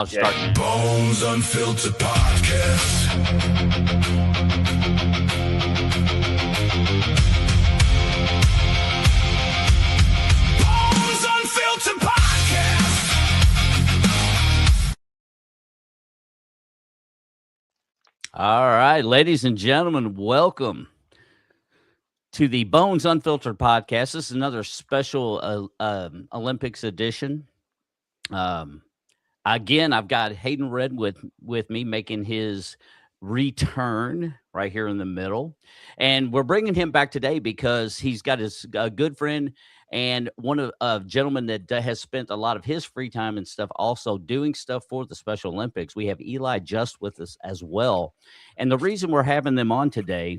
I'll start. Bones Unfiltered Podcast. Bones Unfiltered Podcast. All right, ladies and gentlemen, welcome to the Bones Unfiltered Podcast. This is another special Olympics edition. Again, I've got Hayden Redmon with me making his return right here in the middle. And we're bringing him back today because he's got his good friend and one of a gentleman that has spent a lot of his free time and stuff also doing stuff for the Special Olympics. We have Eli Just with us as well. And the reason we're having them on today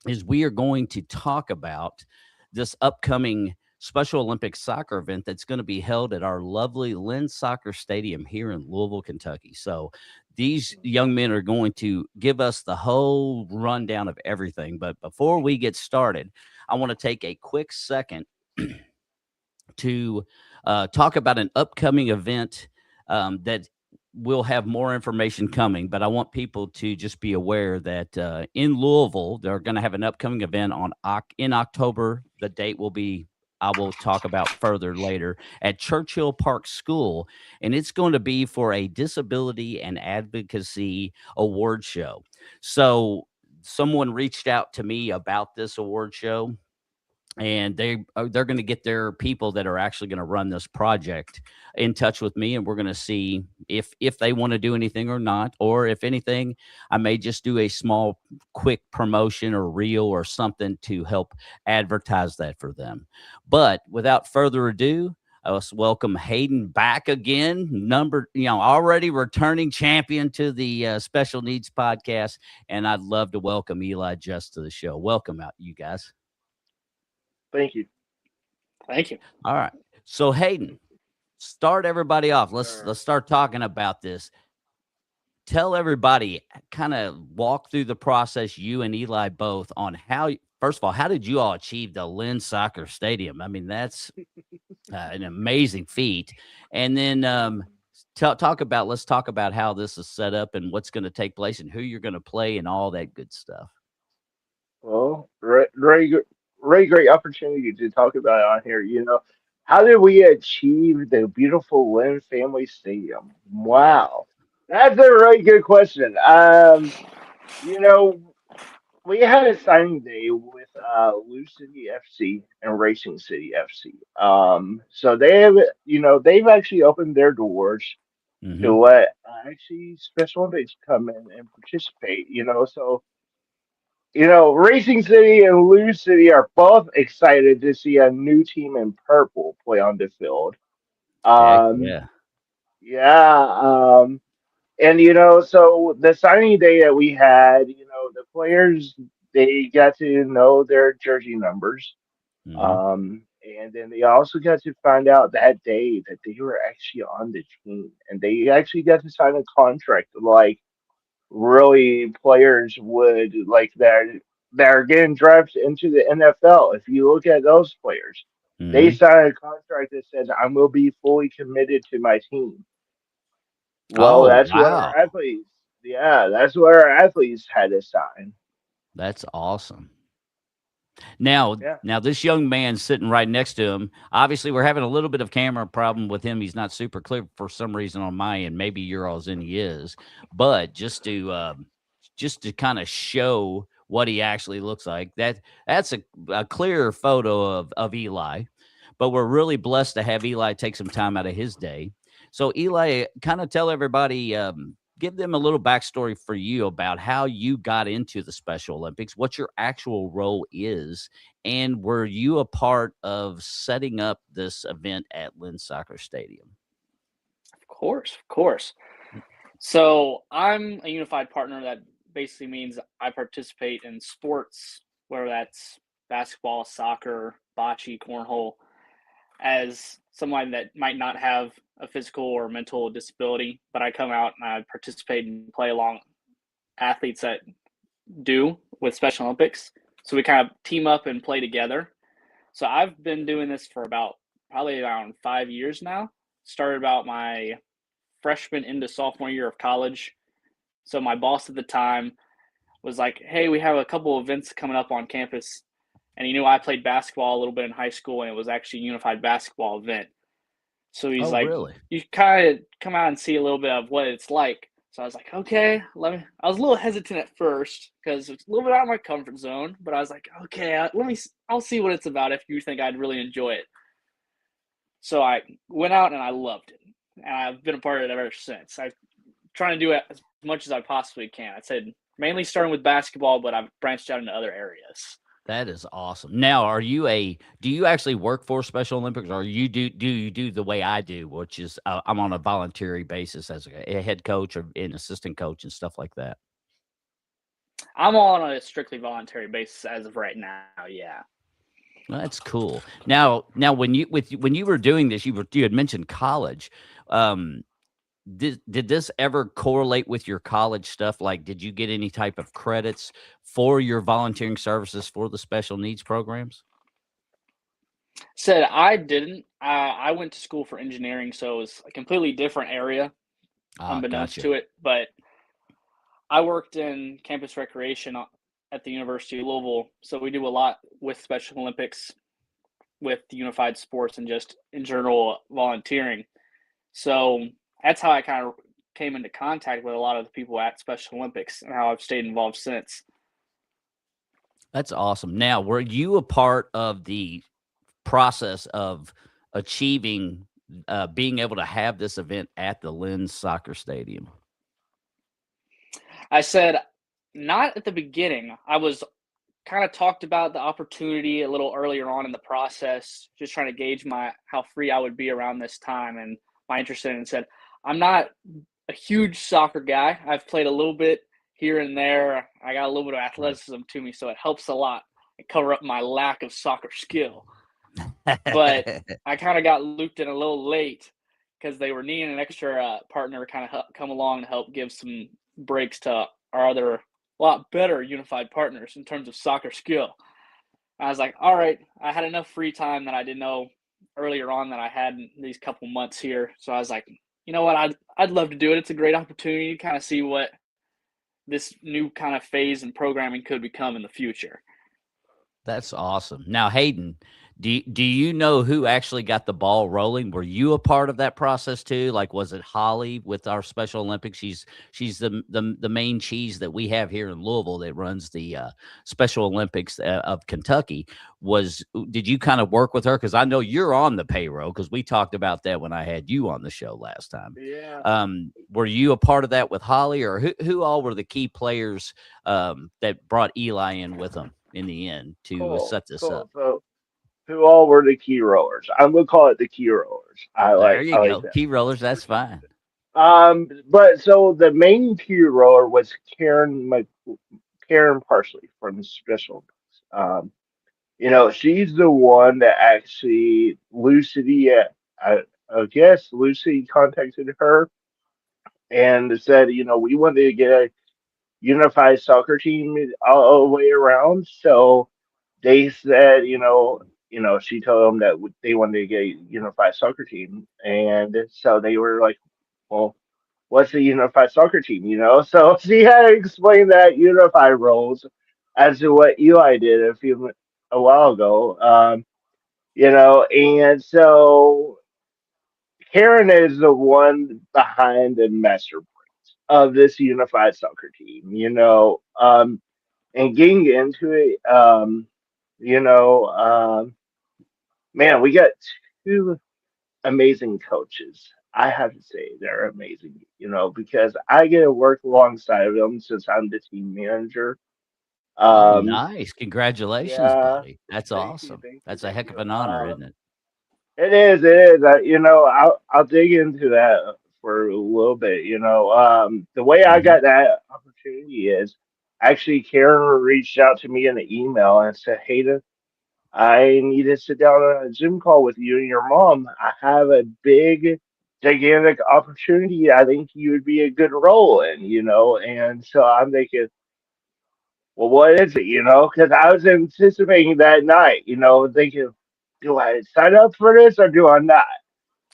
is we are going to talk about this upcoming Special Olympics soccer event that's going to be held at our lovely Lynn Soccer Stadium here in Louisville, Kentucky. So these young men are going to give us the whole rundown of everything. But before we get started, I want to take a quick second to talk about an upcoming event that we'll have more information coming, but I want people to just be aware that in Louisville, they're going to have an upcoming event in October. The date will be, I will talk about further later, at Churchill Park School, and it's going to be for a disability and advocacy award show. So someone reached out to me about this award show, and they're going to get their people that are actually going to run this project in touch with me, and we're going to see if they want to do anything or not, or if anything, I may just do a small quick promotion or reel or something to help advertise that for them. But without further ado, let's welcome Hayden back again, already returning champion to the Special Needs Podcast, and I'd love to welcome Eli Just to the show. Welcome out, you guys. Thank you. All right. So Hayden, start everybody off. Let's start talking about this. Tell everybody, kind of walk through the process, you and Eli both, on how, first of all, how did you all achieve the Lynn Soccer Stadium? I mean, that's an amazing feat. And then let's talk about how this is set up and what's going to take place and who you're going to play and all that good stuff. Well, very great opportunity to talk about it on here. How did we achieve the beautiful Lynn Family Stadium? Wow, that's a really good question. You know, we had a signing day with Lou City FC and Racing City FC. So they've actually opened their doors to Mm-hmm. let actually Special Olympics come in and participate. Racing City and Lou City are both excited to see a new team in purple play on the field. Heck Um, yeah. yeah, and so the signing day that we had, the players, they got to know their jersey numbers, Mm-hmm. and then they also got to find out that day that they were actually on the team, and they actually got to sign a contract like really players would like that are getting drafted into the NFL. If you look at those players, they Mm-hmm. signed a contract that says I will be fully committed to my team. Well, Oh, that's what wow. our athletes, yeah, that's what our athletes had to sign. That's awesome. Now, Yeah. now this young man sitting right next to him, obviously we're having a little bit of camera problem with him. He's not super clear for some reason on my end. Maybe you're all's in he is, but just to kind of show what he actually looks like, that's a clear photo of Eli. But we're really blessed to have Eli take some time out of his day. So Eli, kind of tell everybody, give them a little backstory for you about how you got into the Special Olympics, what your actual role is, and were you a part of setting up this event at Lynn Soccer Stadium? Of course. So I'm a unified partner. That basically means I participate in sports, whether that's basketball, soccer, bocce, cornhole, as someone that might not have a physical or mental disability, but I come out and I participate and play along athletes that do with Special Olympics. So we kind of team up and play together. So I've been doing this for probably around 5 years now. Started about my freshman into sophomore year of college. So my boss at the time was like, "Hey, we have a couple events coming up on campus," and he knew I played basketball a little bit in high school, and it was actually a unified basketball event. So he's Oh, like, really? "You kind of come out and see a little bit of what it's like." So I was like, "Okay, let me." I was a little hesitant at first because it's a little bit out of my comfort zone, but I was like, "Okay, let me. I'll see what it's about if you think I'd really enjoy it." So I went out and I loved it, and I've been a part of it ever since. I'm trying to do it as much as I possibly can. I said mainly starting with basketball, but I've branched out into other areas. That is awesome. Now, do you actually work for Special Olympics, or do you do the way I do, which is I'm on a voluntary basis as a head coach or an assistant coach and stuff like that? I'm on a strictly voluntary basis as of right now. Yeah. Well, that's cool. Now, when you were doing this, you had mentioned college. Um, did this ever correlate with your college stuff? Like, did you get any type of credits for your volunteering services for the special needs programs? Said I didn't. I went to school for engineering, so it was a completely different area, Ah, unbeknownst gotcha. to it. But I worked in campus recreation at the University of Louisville, so we do a lot with Special Olympics, with unified sports, and just in general volunteering. So that's how I kind of came into contact with a lot of the people at Special Olympics, and how I've stayed involved since. That's awesome. Now, were you a part of the process of achieving being able to have this event at the Lynn Soccer Stadium? I said not at the beginning. I was kind of talked about the opportunity a little earlier on in the process, just trying to gauge my how free I would be around this time and my interest in it, and said, I'm not a huge soccer guy. I've played a little bit here and there. I got a little bit of Right. athleticism to me, so it helps a lot and cover up my lack of soccer skill. But I kind of got looped in a little late because they were needing an extra partner to kind of come along and help give some breaks to our other lot better unified partners in terms of soccer skill. I was like, all right, I had enough free time that I didn't know earlier on that I had in these couple months here. So I was like, you know what, I'd love to do it. It's a great opportunity to kind of see what this new kind of phase in programming could become in the future. That's awesome. Now, Hayden, do you know who actually got the ball rolling? Were you a part of that process too? Like, was it Holly with our Special Olympics? She's the main cheese that we have here in Louisville that runs the Special Olympics of Kentucky. Did you kind of work with her? Because I know you're on the payroll, because we talked about that when I had you on the show last time. Yeah. Were you a part of that with Holly, or who all were the key players that brought Eli in with them in the end to Cool. set this Cool. up? So who all were the key rollers? I'm gonna call it the key rollers. There I you like go. that. Key rollers, that's fine. But so the main key roller was Karen Parsley from Special Olympics. She's the one that actually I guess Lucy contacted her and said, we wanted to get a unified soccer team all the way around. So they said, she told them that they wanted to get a unified soccer team, and so they were like, well, what's a unified soccer team? So she had to explain that unified roles as to what Eli did a while ago. And so Karen is the one behind the master of this unified soccer team. And getting into it, you know, um, man, we got two amazing coaches. I have to say they're amazing, because I get to work alongside of them since I'm the team manager. Oh, Um, nice. Congratulations, yeah, buddy. That's thank you, awesome. thank you, That's a thank heck of you. an honor, isn't it? It is, it is. I'll dig into that for a little bit. The way I Mhm. got that opportunity is actually Karen reached out to me in an email and said, "Hey, I need to sit down on a Zoom call with you and your mom. I have a big, gigantic opportunity. I think you would be a good role in." And so I'm thinking, well, what is it, Because I was anticipating that night, thinking, do I sign up for this or do I not?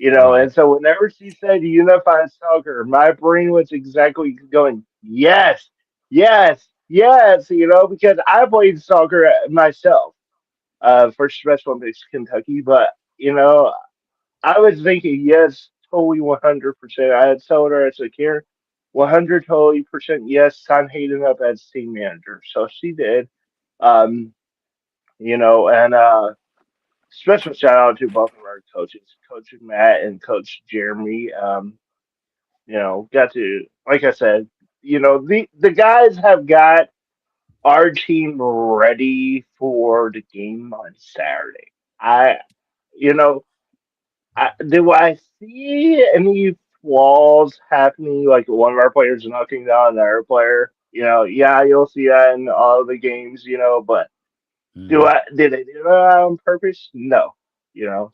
Right. And so whenever she said unified soccer, my brain was exactly going, yes, yes, yes, because I played soccer myself for Special Olympics Kentucky, but you know, I was thinking, yes, totally 100%. I had told her as a care, 100 totally percent yes, sign Hayden up as team manager. So she did. Um, and special shout out to both of our coaches, Coach Matt and Coach Jeremy. Got to, like I said, the guys have got our team ready for the game on Saturday. I, you know, do I see any flaws happening? Like one of our players knocking down another player. Yeah, you'll see that in all the games. But do Hmm. I did they do that on purpose? No.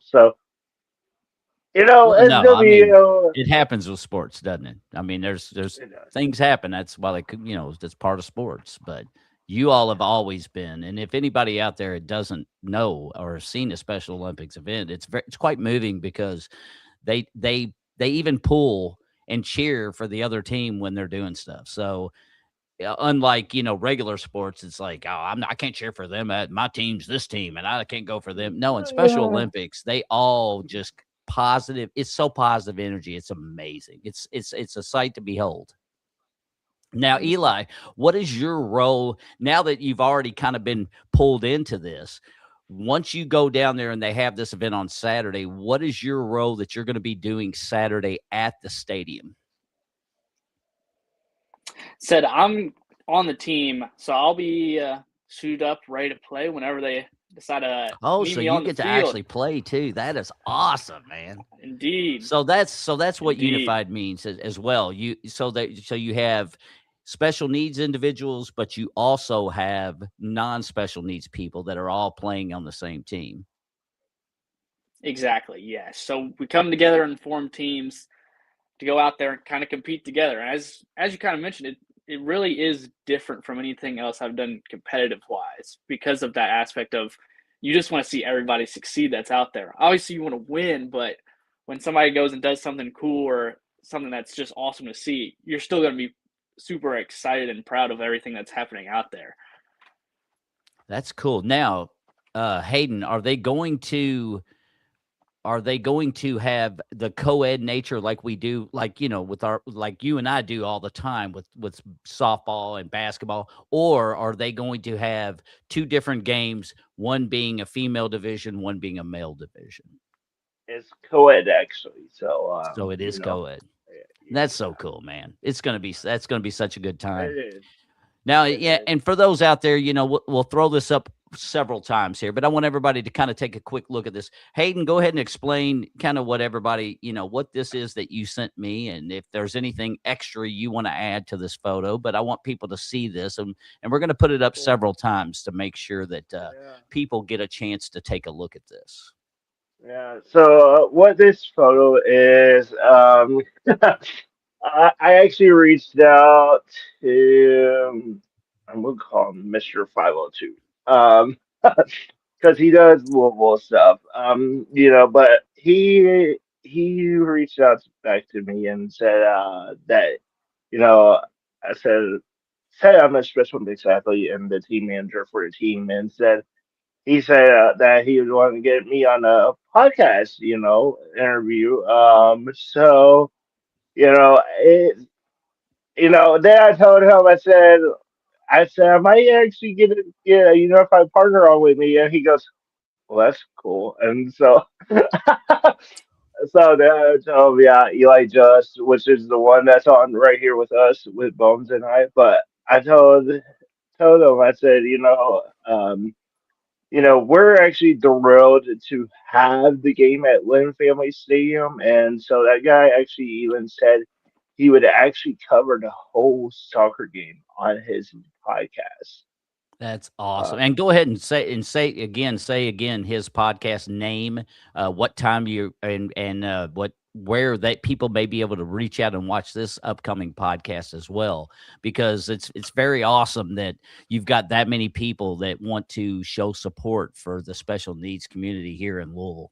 So Well, it's no, gonna I be mean, it happens with sports, doesn't it? I mean, there's it does. things happen. That's why they could, that's part of sports. But you all have always been, and if anybody out there doesn't know or has seen a Special Olympics event, it's quite moving because they even pull and cheer for the other team when they're doing stuff. So unlike regular sports, it's like, oh, I can't cheer for them. My team's this team, and I can't go for them. No, in Special Yeah. Olympics, they all just positive. It's so positive energy. It's amazing. It's a sight to behold. Now, Eli, what is your role now that you've already kind of been pulled into this? Once you go down there and they have this event on Saturday, what is your role that you're going to be doing Saturday at the stadium? Said I'm on the team, so I'll be suited up, ready to play whenever they decide to Oh, meet so me you on the get to field. actually play too. That is awesome, man. Indeed, So that's what indeed, unified means as well. So you have special needs individuals, but you also have non-special needs people that are all playing on the same team. exactly. Yes. So we come together and form teams to go out there and kind of compete together. And as you kind of mentioned, it really is different from anything else I've done competitive wise because of that aspect of you just want to see everybody succeed that's out there. Obviously, you want to win, but when somebody goes and does something cool or something that's just awesome to see, you're still going to be super excited and proud of everything that's happening out there. That's cool. Now, Hayden, are they going to have the co-ed nature like we do, like with our like you and I do all the time with softball and basketball, or are they going to have two different games, one being a female division, one being a male division? It's co-ed actually. So So it is co-ed. That's yeah, so cool, man. That's gonna be such a good time. it is. Now, It yeah, is. and for those out there, we'll throw this up several times here, but I want everybody to kind of take a quick look at this. Hayden, go ahead and explain kind of what everybody, what this is that you sent me, and if there's anything extra you want to add to this photo. But I want people to see this, and we're going to put it up Cool. several times to make sure that Yeah. people get a chance to take a look at this. Yeah. So what this photo is, I actually reached out to, I'm gonna call him Mr. 502, because he does Louisville stuff. But he reached out back to me and said that you know I said I'm a special mix athlete and the team manager for the team, and said he said that he would want to get me on a podcast, interview. Then I told him, I said, I might actually get a unified partner on with me, and he goes, well, that's cool. And so, so then I told him, yeah, Eli Just, which is the one that's on right here with us with Bones and I. But I told him, I said, we're actually thrilled to have the game at Lynn Family Stadium. And so that guy actually even said he would actually cover the whole soccer game on his podcast. That's Uh, awesome. And go ahead and say again his podcast name, what time you and what where that people may be able to reach out and watch this upcoming podcast as well, because it's very awesome that you've got that many people that want to show support for the special needs community here in Louisville.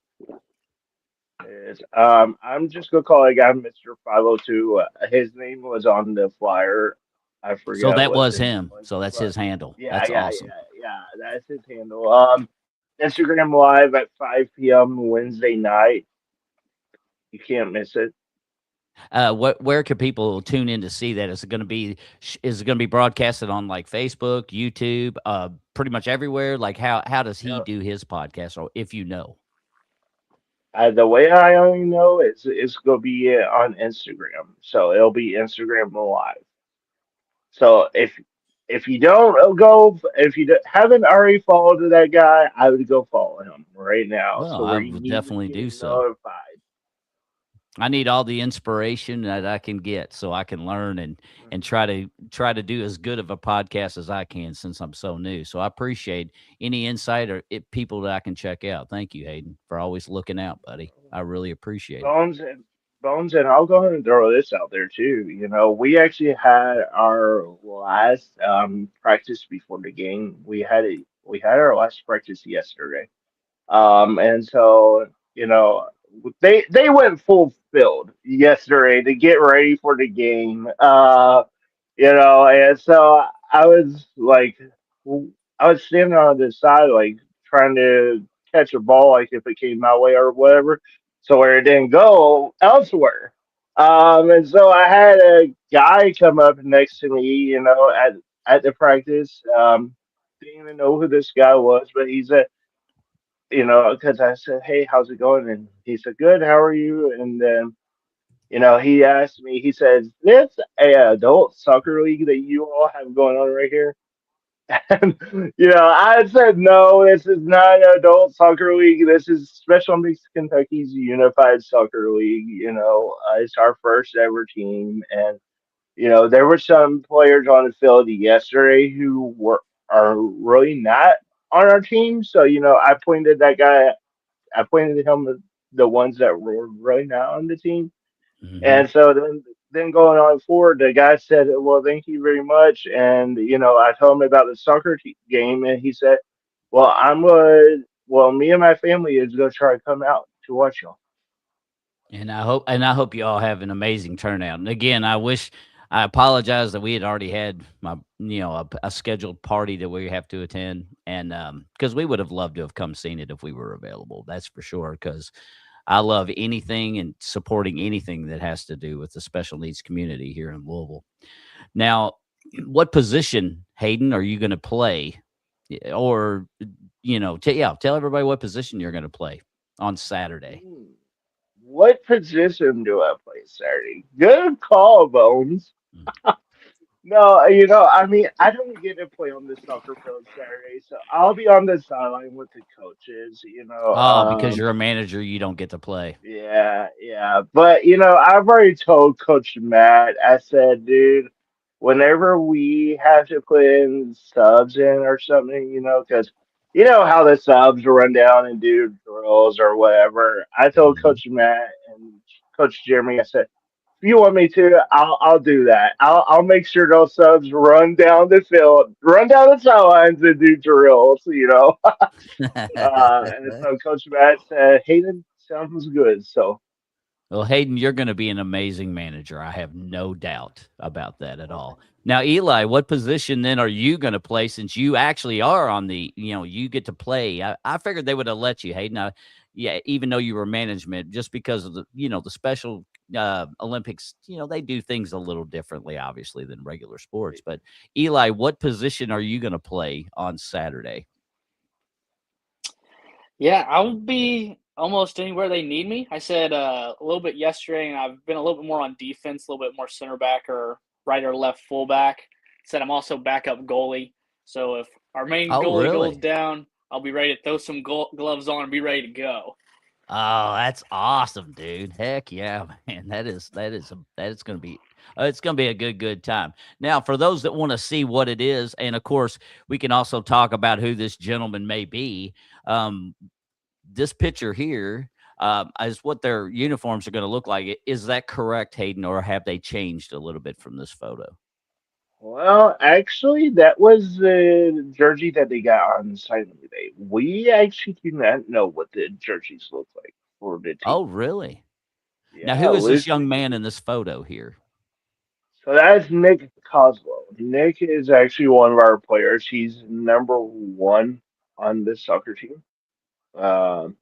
is. I'm just gonna call that guy Mr. 502. His name was on the flyer. I So forgot that what was the name him. was, So that's but his handle. yeah, That's yeah, awesome. yeah, yeah. That's his handle. Instagram live at 5 p.m. Wednesday night. You can't miss it. Where can people tune in to see that? Is it going to be broadcasted on like Facebook, YouTube, pretty much everywhere? Like how does he Uh, do his podcast, or if you know? the way I only know is it's gonna be on Instagram, so it'll be Instagram live. So if you don't go, if you haven't already followed that guy, I would go follow him right now. Well, So I where you would need to definitely get do so. notified. I need all the inspiration that I can get so I can learn and try to do as good of a podcast as I can since I'm so new. So I appreciate any insight or people that I can check out. Thank you, Hayden, for always looking out, buddy. I really appreciate it. Bones and Bones, and I'll go ahead and throw this out there too. You know, we actually had our last practice before the game. We had our last practice yesterday. And so, you know, they went full field yesterday to get ready for the game. And so I was like, I was standing on the side, like trying to catch a ball, like if it came my way or whatever, so where it didn't go elsewhere. And so I had a guy come up next to me, at the practice. Didn't even know who this guy was, but he said, because I said, "Hey, how's it going?" And he said, "Good. How are you?" And then, he asked me. He says, "This a adult soccer league that you all have going on right here?" And I said, "No, this is not an adult soccer league. This is Special Olympics Kentucky's Unified Soccer League. It's our first ever team, and there were some players on the field yesterday who are really not on our team. So, I pointed him the ones that were really not on the team. Hmm. And so then going on forward, the guy said, "Well, thank you very much." And I told him about the soccer game, and he said, "Well, well, me and my family is gonna try to come out to watch y'all." And I hope you all have an amazing turnout. And again, I apologize that we had already had a scheduled party that we have to attend, and because we would have loved to have come seen it if we were available. That's for sure. Because I love anything and supporting anything that has to do with the special needs community here in Louisville. Now, what position, Hayden, are you going to play? Or tell everybody what position you're going to play on Saturday. Hmm. What position do I play Saturday? Good call, Bones. Mm. No, I mean, I don't get to play on the soccer field Saturday, so I'll be on the sideline with the coaches. Oh, because you're a manager, you don't get to play. Yeah, yeah. But I've already told Coach Matt, I said, dude, whenever we have to put in subs in or something, because you know how the subs run down and do drills or whatever. I told Mhm. Coach Matt and Coach Jeremy, I said, if you want me to, I'll do that. I'll make sure those subs run down the field, run down the sidelines and do drills. And so Coach Matt said, Hayden, sounds good. So, Well, Hayden, you're going to be an amazing manager. I have no doubt about that at well, all. Now, Eli, what position then are you going to play since you actually are on you get to play? I figured they would have let you, Hayden. Yeah, even though you were management, just because of the special Olympics, they do things a little differently, obviously, than regular sports. But Eli, what position are you going to play on Saturday? Yeah, I would be almost anywhere they need me. I said a little bit yesterday, and I've been a little bit more on defense, a little bit more center back or right or left fullback. Said I'm also backup goalie. So if our main Oh, goalie goes really? down, I'll be ready to throw some gloves on and be ready to go. Oh, that's awesome, dude. Heck yeah, man. That is going to be it's going to be a good time. Now, for those that want to see what it is, and of course, we can also talk about who this gentleman may be. Um, this picture here is what their uniforms are going to look like. Is that correct, Hayden, or have they changed a little bit from this photo? actually, that was the jersey that they got on signing day. We actually do not know what the jerseys look like. for the team. Oh, really? Now, Yeah, who is Lou this young City. man in this photo here? So that's Nick Coslow. Nick is actually one of our players. He's number one on the soccer team. Um,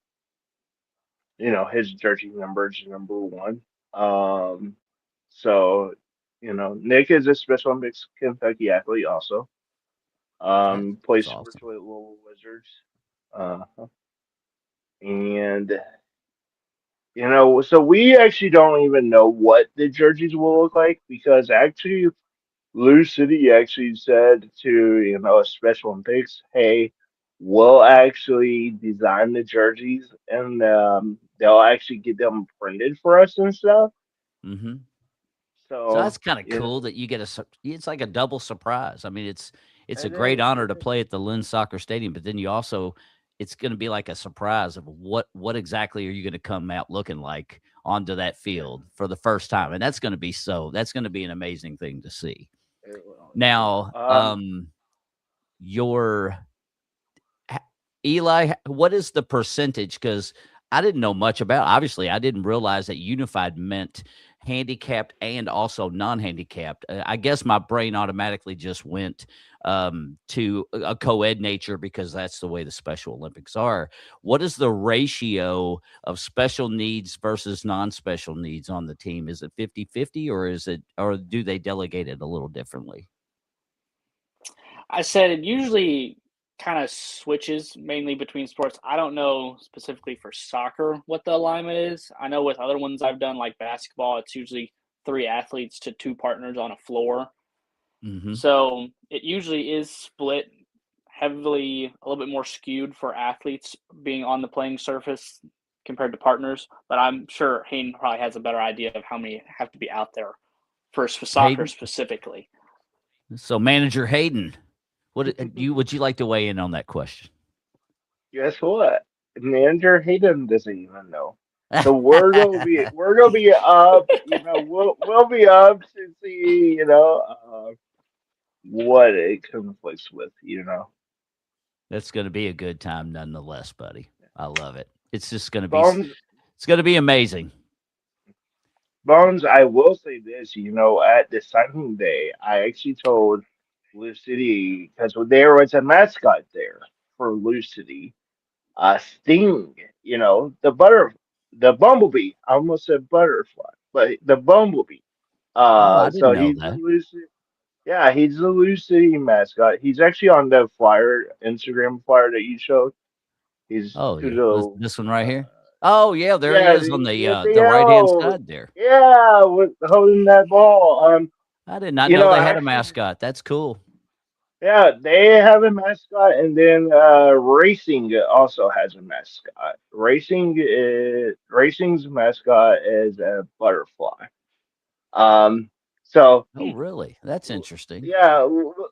his jersey number is number one. Um, so, Nick is a Special Olympics Kentucky athlete also. That's Plays sports awesome. with Little Wizards. Uh, and so we actually don't even know what the jerseys will look like because actually Lou City actually said to Special Olympics, hey, we'll actually design the jerseys and they'll actually get them printed for us and stuff. Hmm. So So that's kind of you cool know, that you get it's like a double surprise. I mean, it's a it great is. honor It to is. play at the Lynn Soccer Stadium, but then you also it's going to be like a surprise of what exactly are you going to come out looking like onto that Yeah. field for the first time, and Yeah. that's going to be an amazing thing to see. It will. It will. Now, your Ha- Eli, what is the percentage? Because I didn't know much about. Obviously, I didn't realize that unified meant handicapped and also non-handicapped. I guess my brain automatically just went to a co-ed nature because that's the way the Special Olympics are. What is the ratio of special needs versus non-special needs on the team? Is it 50-50 or or do they delegate it a little differently? I said it usually kind of switches mainly between sports. I don't know specifically for soccer what the alignment is. I know with other ones I've done, like basketball, it's usually three athletes to two partners on a floor. Hmm. So it usually is split heavily, a little bit more skewed for athletes being on the playing surface compared to partners. But I'm sure Hayden probably has a better idea of how many have to be out there for soccer Hayden, specifically. so manager Hayden, would you like to weigh in on that question? Guess what? Manager Hayden doesn't even know. So we're gonna be up. We'll be up to see what it conflicts with. That's going to be a good time nonetheless, buddy. I love it. It's just going to be Bones it's going to be amazing. Bones, I will say this, at the signing day, I actually told Blue City because there was a mascot there for Blue City, Sting, the bumblebee. I almost said butterfly, but the bumblebee. Oh, I didn't So know he's the that. yeah, he's the Blue City mascot. He's actually on the flyer, Instagram flyer that you showed. He's Oh, to yeah. the This one right here. Oh, yeah, there he yeah, is on with the the right-hand arrow. side there. Yeah, with holding that ball. I did not know they had a Actually, mascot. That's cool. yeah, they have a mascot, and then Racing also has a mascot. Racing's mascot is a butterfly. Um, so Oh, really? That's interesting. yeah,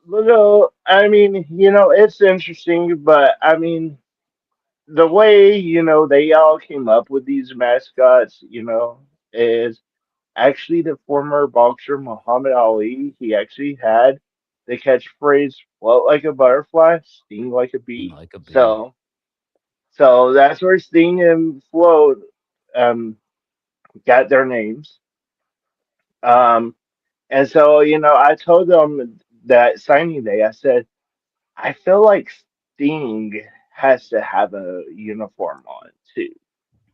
little. I mean, it's interesting, but I mean, the way they all came up with these mascots, is actually the former boxer Muhammad Ali. He actually had the catchphrase "float like a butterfly, sting like a Being bee." like a bee. So that's where Sting and Float um, got their names. Um, and so I told them that signing day. I said I feel like Sting has to have a uniform on too.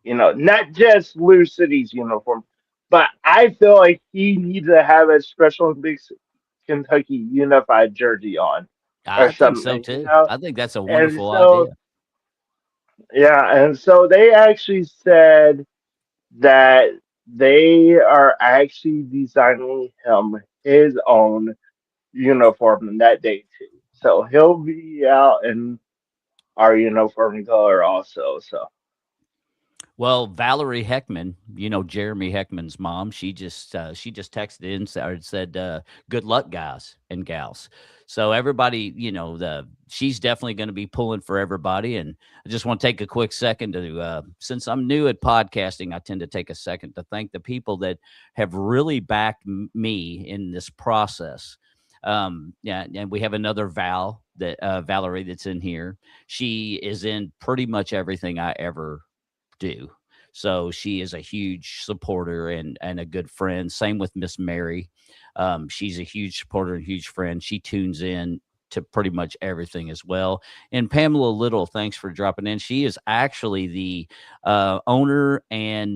Not just Lou City's uniform, but I feel like he needs to have a Special Olympics Kentucky unified jersey on or I think so something, too. I think that's a And wonderful so, idea. yeah, and so they actually said that they are actually designing him his own uniform that day too. So he'll be out in our uniform color also. So Well, Valerie Heckman, Jeremy Heckman's mom, she just texted in and said, "Good luck, guys and gals." So everybody, she's definitely going to be pulling for everybody. And I just want to take a quick second to, since I'm new at podcasting, I tend to take a second to thank the people that have really backed me in this process. Yeah, and we have another Valerie that's in here. She is in pretty much everything I ever do. So she is a huge supporter and a good friend. Same with Miss Mary. She's a huge supporter and huge friend. She tunes in to pretty much everything as well. And Pamela Little, thanks for dropping in. She is actually the owner and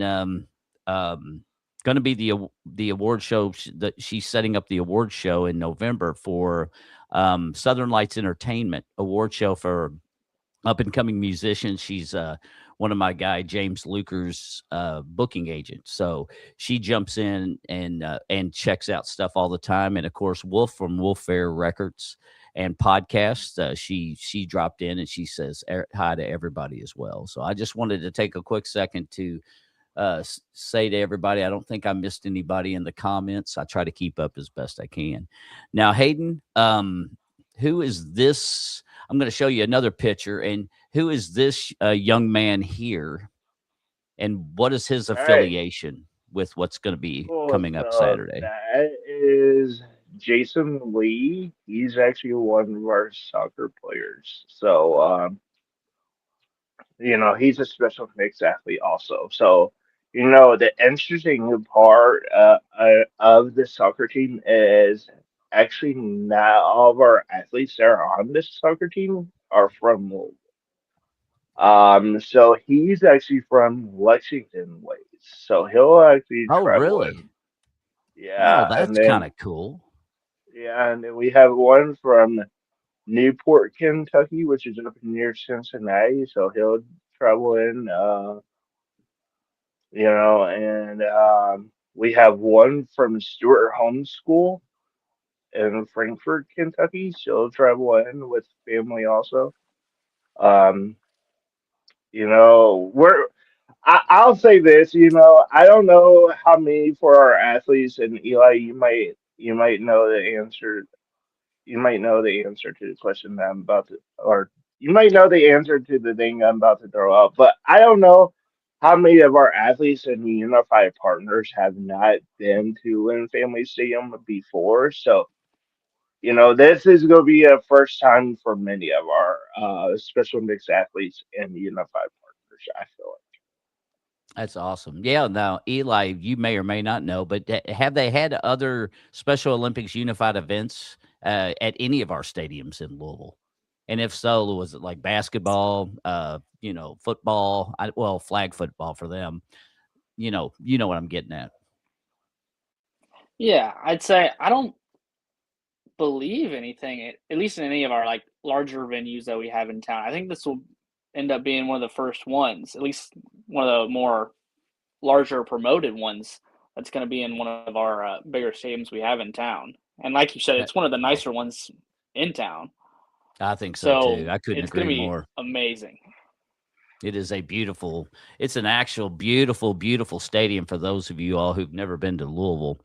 going to be the award show. That she's setting up the award show in November for Southern Lights Entertainment award show for up and coming musicians. She's one of my guy James Luker's booking agent. So she jumps in and checks out stuff all the time. And of course, Wolf from Wolf Fair Records and podcast. She dropped in and she says hi to everybody as well. So I just wanted to take a quick second to say to everybody, I don't think I missed anybody in the comments. I try to keep up as best I can. Now, Hayden, who is this? I'm going to show you another picture. And who is this young man here? And what is his All right. affiliation with what's going to be Cool. coming up So Saturday? that is Jason Lee. He's actually one of our soccer players. So he's a special mix athlete also. So, the interesting part of the soccer team is actually not all of our athletes that are on this soccer team are from Louisville. So he's actually from Lexington ways. So he'll actually Oh, travel really? in. Oh, Yeah, that's kind of cool. and then we have one from Newport, Kentucky, which is up near Cincinnati. So he'll travel in, and we have one from Stewart Homeschool in Frankfort, Kentucky. She'll travel in with family also. Um, we're I'll say this, I don't know how many for our athletes, and Eli, you might know the answer. You might know the answer to the question that I'm about to, or you might know the answer to the thing I'm about to throw out. But I don't know how many of our athletes and unified partners have not been to Lynn Family Stadium before. So, this is going to be a first time for many of our special mixed athletes and unified partners, I feel like. That's awesome. Yeah. Now, Eli, you may or may not know, but have they had other Special Olympics unified events at any of our stadiums in Louisville? And if so, was it like basketball, football? Well, flag football for them. You know what I'm getting at. Yeah, I'd say I don't believe anything, at least in any of our like larger venues that we have in town. I think this will end up being one of the first ones, at least one of the more larger promoted ones that's going to be in one of our bigger stadiums we have in town. And like you said, That- it's one of the yeah, nicer ones in town. I think so too. So I couldn't it's going agree to be more. amazing. It is it's an actual beautiful, beautiful stadium for those of you all who've never been to Louisville.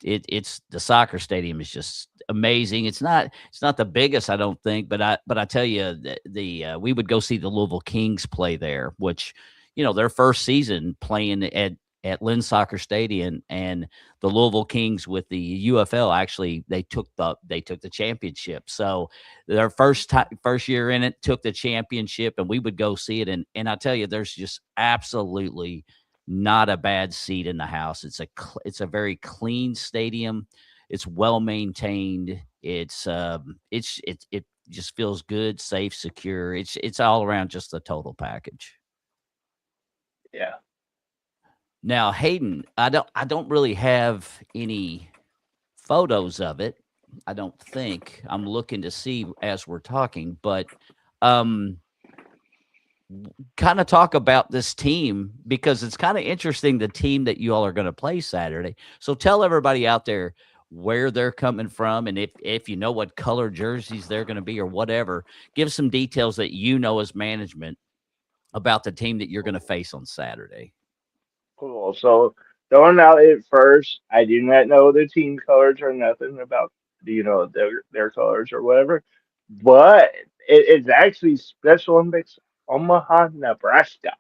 It's the soccer stadium is just amazing. It's not the biggest, I don't think, but I tell you, we would go see the Louisville Kings play there, which their first season playing at Lynn Soccer Stadium, and the Louisville Kings with the UFL actually they took the championship. So their first year in it took the championship, and we would go see it. And I tell you, there's just absolutely not a bad seat in the house. It's a very clean stadium. It's well maintained. It just feels good, safe, secure. It's all around just the total package. Yeah. Now, Hayden, I don't really have any photos of it. I don't think. I'm looking to see as we're talking, but um kind of talk about this team because it's kind of interesting the team that you all are going to play Saturday. So tell everybody out there where they're coming from, and if you know what color jerseys they're going to be or whatever, give some details that you know as management about the team that you're going to face on Saturday. Cool. So throwing out it first, I do not know the team colors or nothing about their colors or whatever, but it's actually Special Olympics Omaha, Nebraska.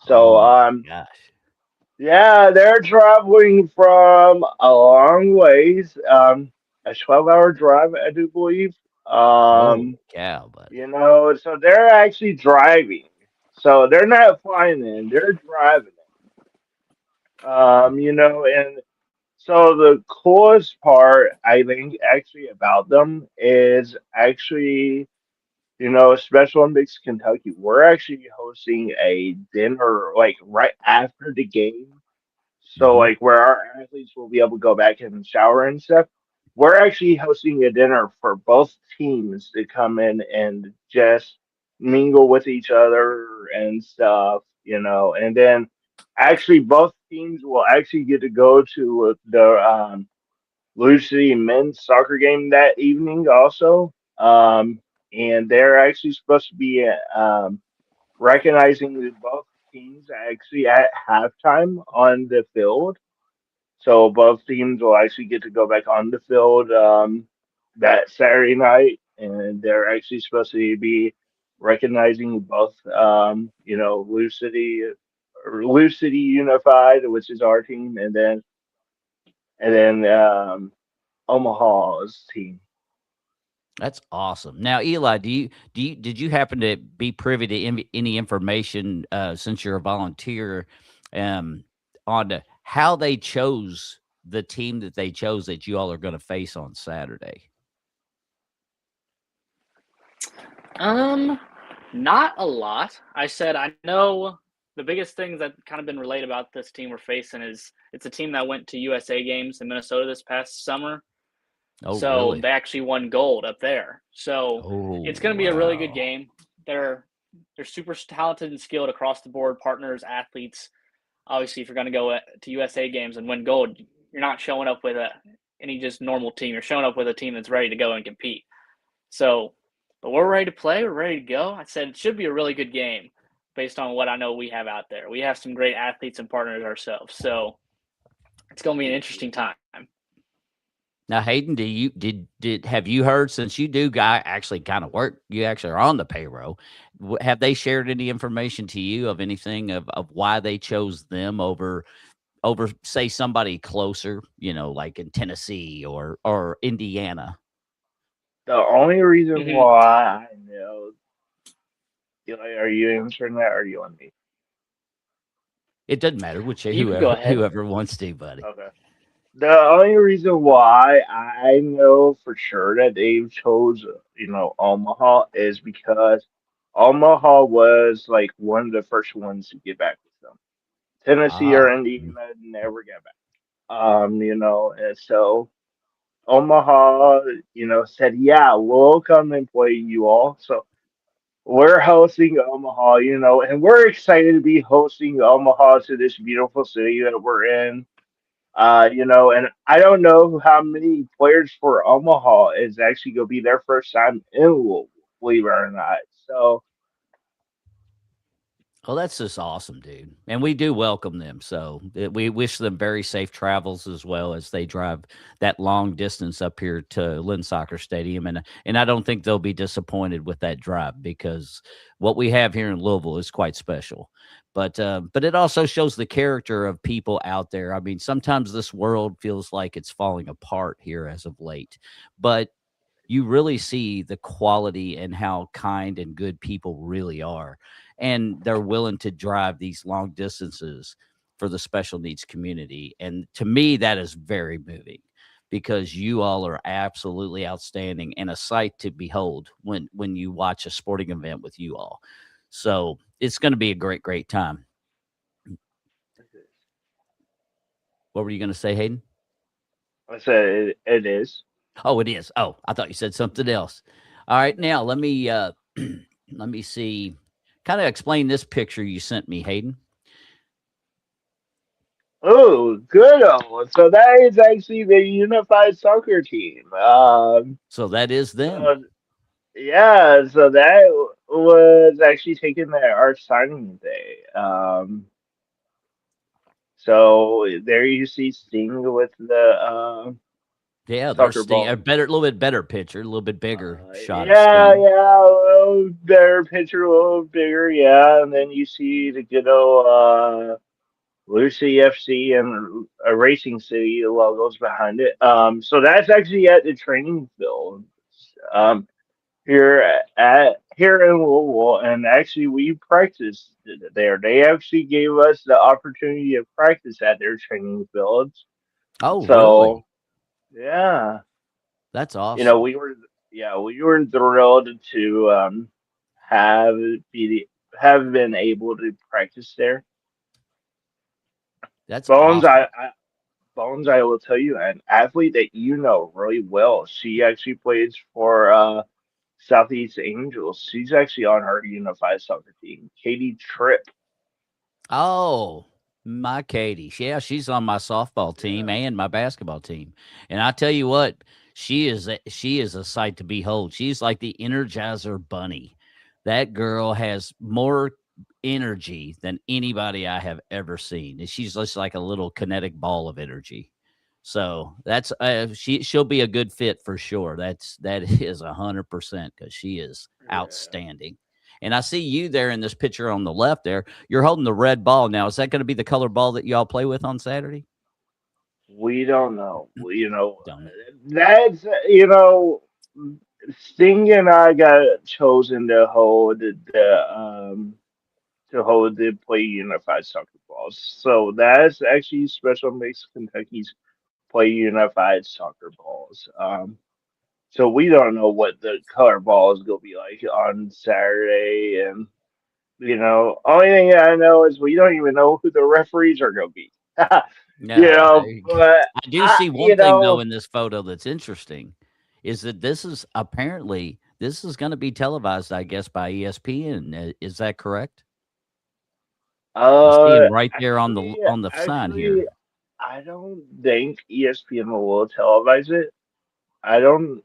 So Oh my gosh. yeah, they're traveling from a long ways, a 12-hour drive, I do believe. Holy Um, cow, buddy. so they're actually driving. So they're not flying in; they're driving in. And so the coolest part, I think, actually about them is actually, Special Olympics Kentucky. We're actually hosting a dinner like right after the game. So Hmm. like where our athletes will be able to go back and shower and stuff. We're actually hosting a dinner for both teams to come in and just mingle with each other and stuff, and then actually both teams will actually get to go to the Blue City men's soccer game that evening also. And they're actually supposed to be recognizing both teams actually at halftime on the field. So both teams will actually get to go back on the field that Saturday night, and they're actually supposed to be recognizing both, Lou City Unified, which is our team, and then Omaha's team. That's awesome. Now, Eli, did you happen to be privy to any information since you're a volunteer um, on how they chose the team that they chose that you all are going to face on Saturday? Um, Not a lot. I said I know the biggest things that kind of been relayed about this team we're facing is it's a team that went to USA games in Minnesota this past summer. Oh, So really? they actually won gold up there. So Oh, it's going to be a really good wow. game. They're they're super talented and skilled across the board, partners, athletes. Obviously, if you're going to go to USA games and win gold, you're not showing up with any just normal team. You're showing up with a team that's ready to go and compete. So, but we're ready to play. We're ready to go. I said it should be a really good game based on what I know we have out there. We have some great athletes and partners ourselves. So it's going to be an interesting time. Now, Hayden, do you did have you heard since you do guy actually kind of work? You actually are on the payroll. Have they shared any information to you of anything of why they chose them over say somebody closer, like in Tennessee or Indiana? The only reason Mm-hmm. why I know, Eli, are you answering that or are you on me? It doesn't matter which You can go whoever ahead. whoever wants to, buddy. Okay. The only reason why I know for sure that they chose, Omaha is because Omaha was like one of the first ones to get back with them. Tennessee or Ah, Indiana never got back. And so Omaha, said, yeah, we'll come and play you all. So we're hosting Omaha, and we're excited to be hosting Omaha to this beautiful city that we're in. And I don't know how many players for Omaha is actually going to be their first time in Louisville, believe it or not. So, well, that's just awesome, dude. And we do welcome them. So we wish them very safe travels as well as they drive that long distance up here to Lynn Soccer Stadium. And I don't think they'll be disappointed with that drive because what we have here in Louisville is quite special. But it also shows the character of people out there. I mean, sometimes this world feels like it's falling apart here as of late, but you really see the quality and how kind and good people really are. And they're willing to drive these long distances for the special needs community. And to me, that is very moving because you all are absolutely outstanding and a sight to behold when you watch a sporting event with you all. So it's going to be a great, great time. What were you going to say, Hayden? I said it is. Oh, it is. Oh, I thought you said something else. All right, now let me let me see. Kind of explain this picture you sent me, Hayden. Oh, good. So that is actually the unified soccer team. So that is them. So yeah, so that was actually taken at our signing day. So there you see Sting with the Yeah, they're soccer Sting. ball. A better, a little bit better picture, a little bit bigger shot of Yeah, Sting. yeah, a little better picture, a little bigger, yeah. And then you see the good old Lucy FC and Racing City logos behind it. So that's actually at the training field. Um, here in Louisville, and actually we practiced there. They actually gave us the opportunity to practice at their training fields. Oh, really? So yeah, That's you know, awesome. we were thrilled to have be have been able to practice there. That's Bones, awesome. Bones, I will tell you, an athlete that you know really well. She actually plays for Southeast Angels. She's actually on her unified soccer team. Katie Tripp. Oh, my Katie. Yeah, she's on my softball team Yeah. and my basketball team. And I tell you what, she is a sight to behold. She's like the Energizer Bunny. That girl has more energy than anybody I have ever seen. And she's just like a little kinetic ball of energy. So that's she'll be a good fit for sure. That is 100% because she is Yeah. outstanding. And I see you there in this picture on the left there. You're holding the red ball now. Is that going to be the color ball that y'all play with on Saturday? We don't know. Don't. That's Sting and I got chosen to hold the play unified soccer balls. So that's actually Special Mix Kentucky's play unified soccer balls. So we don't know what the color ball is gonna be like on Saturday, and only thing I know is we don't even know who the referees are gonna be. No, there you go. But I do see you one thing though know, in this photo that's interesting is that this is apparently this is going to be televised, I guess, by ESPN. Is that correct? I see him right there on actually, the sign here. I don't think ESPN will televise it. I don't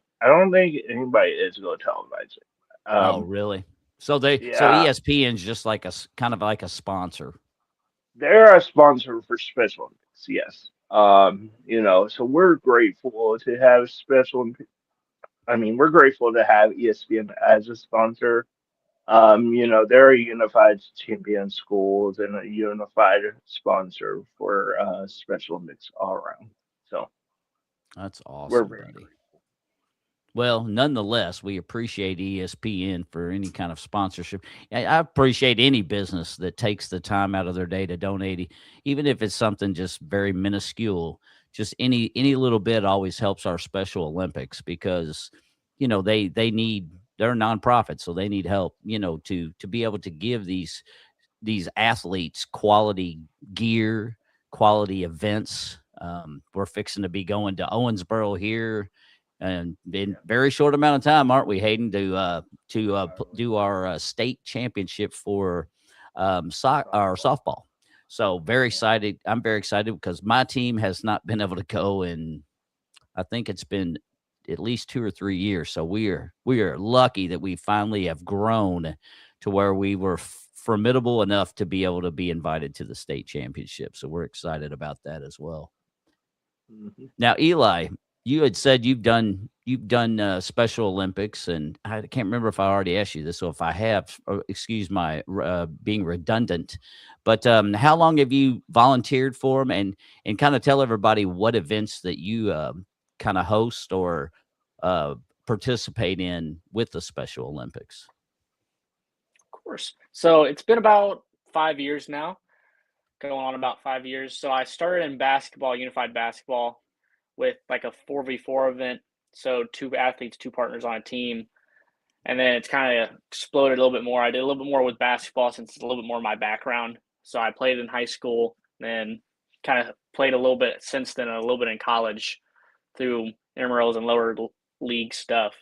think anybody is going to televise it. Oh, really? So Yeah, ESPN's just like kind of like a sponsor. they're a sponsor for Special Olympics. Yes. So we're grateful to have I mean, we're grateful to have ESPN as a sponsor. They're a unified champion schools and a unified sponsor for Special Olympics all around. So That's we're awesome, very buddy. grateful. Well, nonetheless, we appreciate ESPN for any kind of sponsorship. I appreciate any business that takes the time out of their day to donate, even if it's something just very minuscule. Just any little bit always helps our Special Olympics because they need they're a nonprofit, so they need help. To be able to give these athletes quality gear, quality events. We're fixing to be going to Owensboro here and in Yeah. very short amount of time, aren't we, Hayden, Uh, do our state championship for our Softball. softball. So very Yeah. excited. I'm very excited because my team has not been able to go in. I think it's been at least 2 or 3 years. So we are lucky that we finally have grown to where we were formidable enough to be able to be invited to the state championship. So we're excited about that as well. Hmm. Now, Eli, you had said you've done Special Olympics, and I can't remember if I already asked you this. So if I have, excuse my being redundant, but how long have you volunteered for them, and kind of tell everybody what events that you kind of host or uh, participate in with the Special Olympics? Of course. So it's been about 5 years now, going on about 5 years. So I started in basketball, unified basketball, with like a 4v4 event. So two athletes, two partners on a team. And then it's kind of exploded a little bit more. I did a little bit more with basketball since it's a little bit more my background. So I played in high school, then kind of played a little bit since then, and a little bit in college through intramurals and lower league stuff.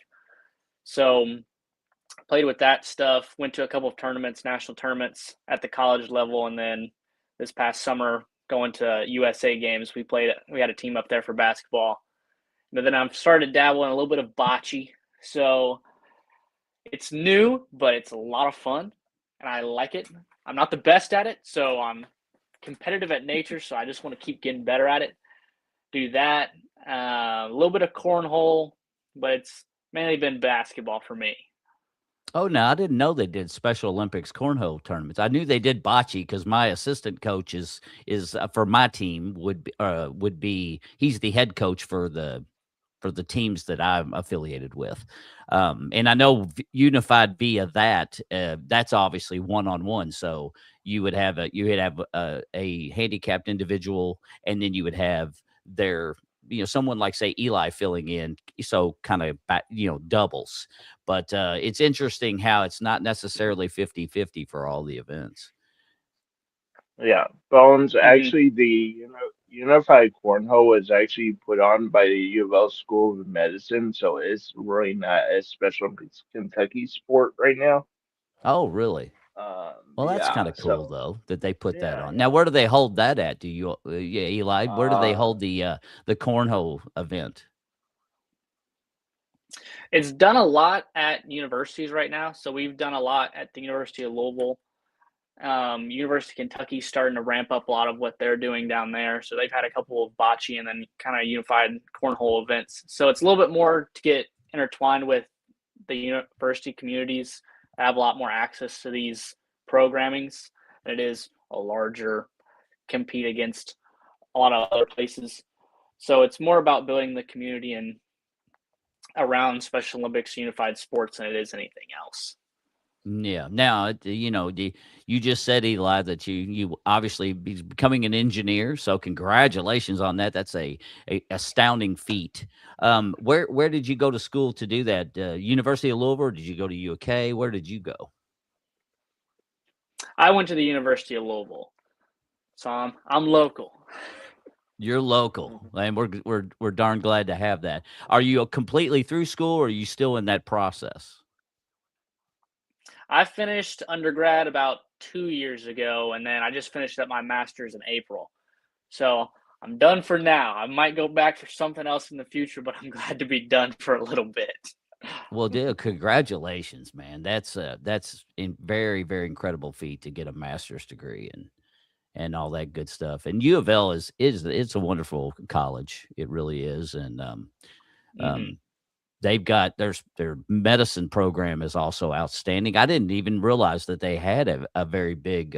So played with that stuff, went to a couple of tournaments, national tournaments at the college level, and then this past summer going to USA games. We had a team up there for basketball. But then I've started to dabble in a little bit of bocce. So it's new, but it's a lot of fun and I like it. I'm not the best at it, so I'm competitive at nature, so I just want to keep getting better at it. Do that. A little bit of cornhole, but it's mainly been basketball for me. Oh, no, I didn't know they did Special Olympics cornhole tournaments. I knew they did bocce because my assistant coach is for my team would be he's the head coach for for the teams that I'm affiliated with. And I know unified via that, that's obviously one on one. So you would have a handicapped individual, and then you would have their someone like say Eli filling in, so kind of doubles. But it's interesting how it's not necessarily 50-50 for all the events. Yeah, Bones. Hmm. Actually, the Unified Cornhole was actually put on by the U of L School of Medicine, so it's really not as special in Kentucky sport right now. Oh, really? Well, that's kind Yeah. of cool So though that they put that yeah, on. Now, yeah. where do they hold that at? Do you, yeah, Eli? Where do they Uh, hold the cornhole event? It's done a lot at universities right now. So we've done a lot at the University of Louisville. University of Kentucky starting to ramp up a lot of what they're doing down there. So they've had a couple of bocce and then kind of unified cornhole events. So it's a little bit more to get intertwined with the university communities. Have a lot more access to these programmings. And it is a larger compete against a lot of other places. So it's more about building the community and around Special Olympics unified sports than it is anything else. Yeah. Now, you just said, Eli, that you obviously be becoming an engineer. So congratulations on that. That's a astounding feat. Where did you go to school to do that? University of Louisville? Or did you go to UK? Where did you go? I went to the University of Louisville, so I'm local. You're local, and we're darn glad to have that. Are you completely through school, or are you still in that process? I finished undergrad about 2 years ago, and then I just finished up my master's in April. So I'm done for now. I might go back for something else in the future, but I'm glad to be done for a little bit. Well, dude, congratulations, man. That's a very, very incredible feat to get a master's degree and all that good stuff. And U of L is it's a wonderful college. It really is. And Hmm. um, they've got their medicine program is also outstanding. I didn't even realize that they had a very big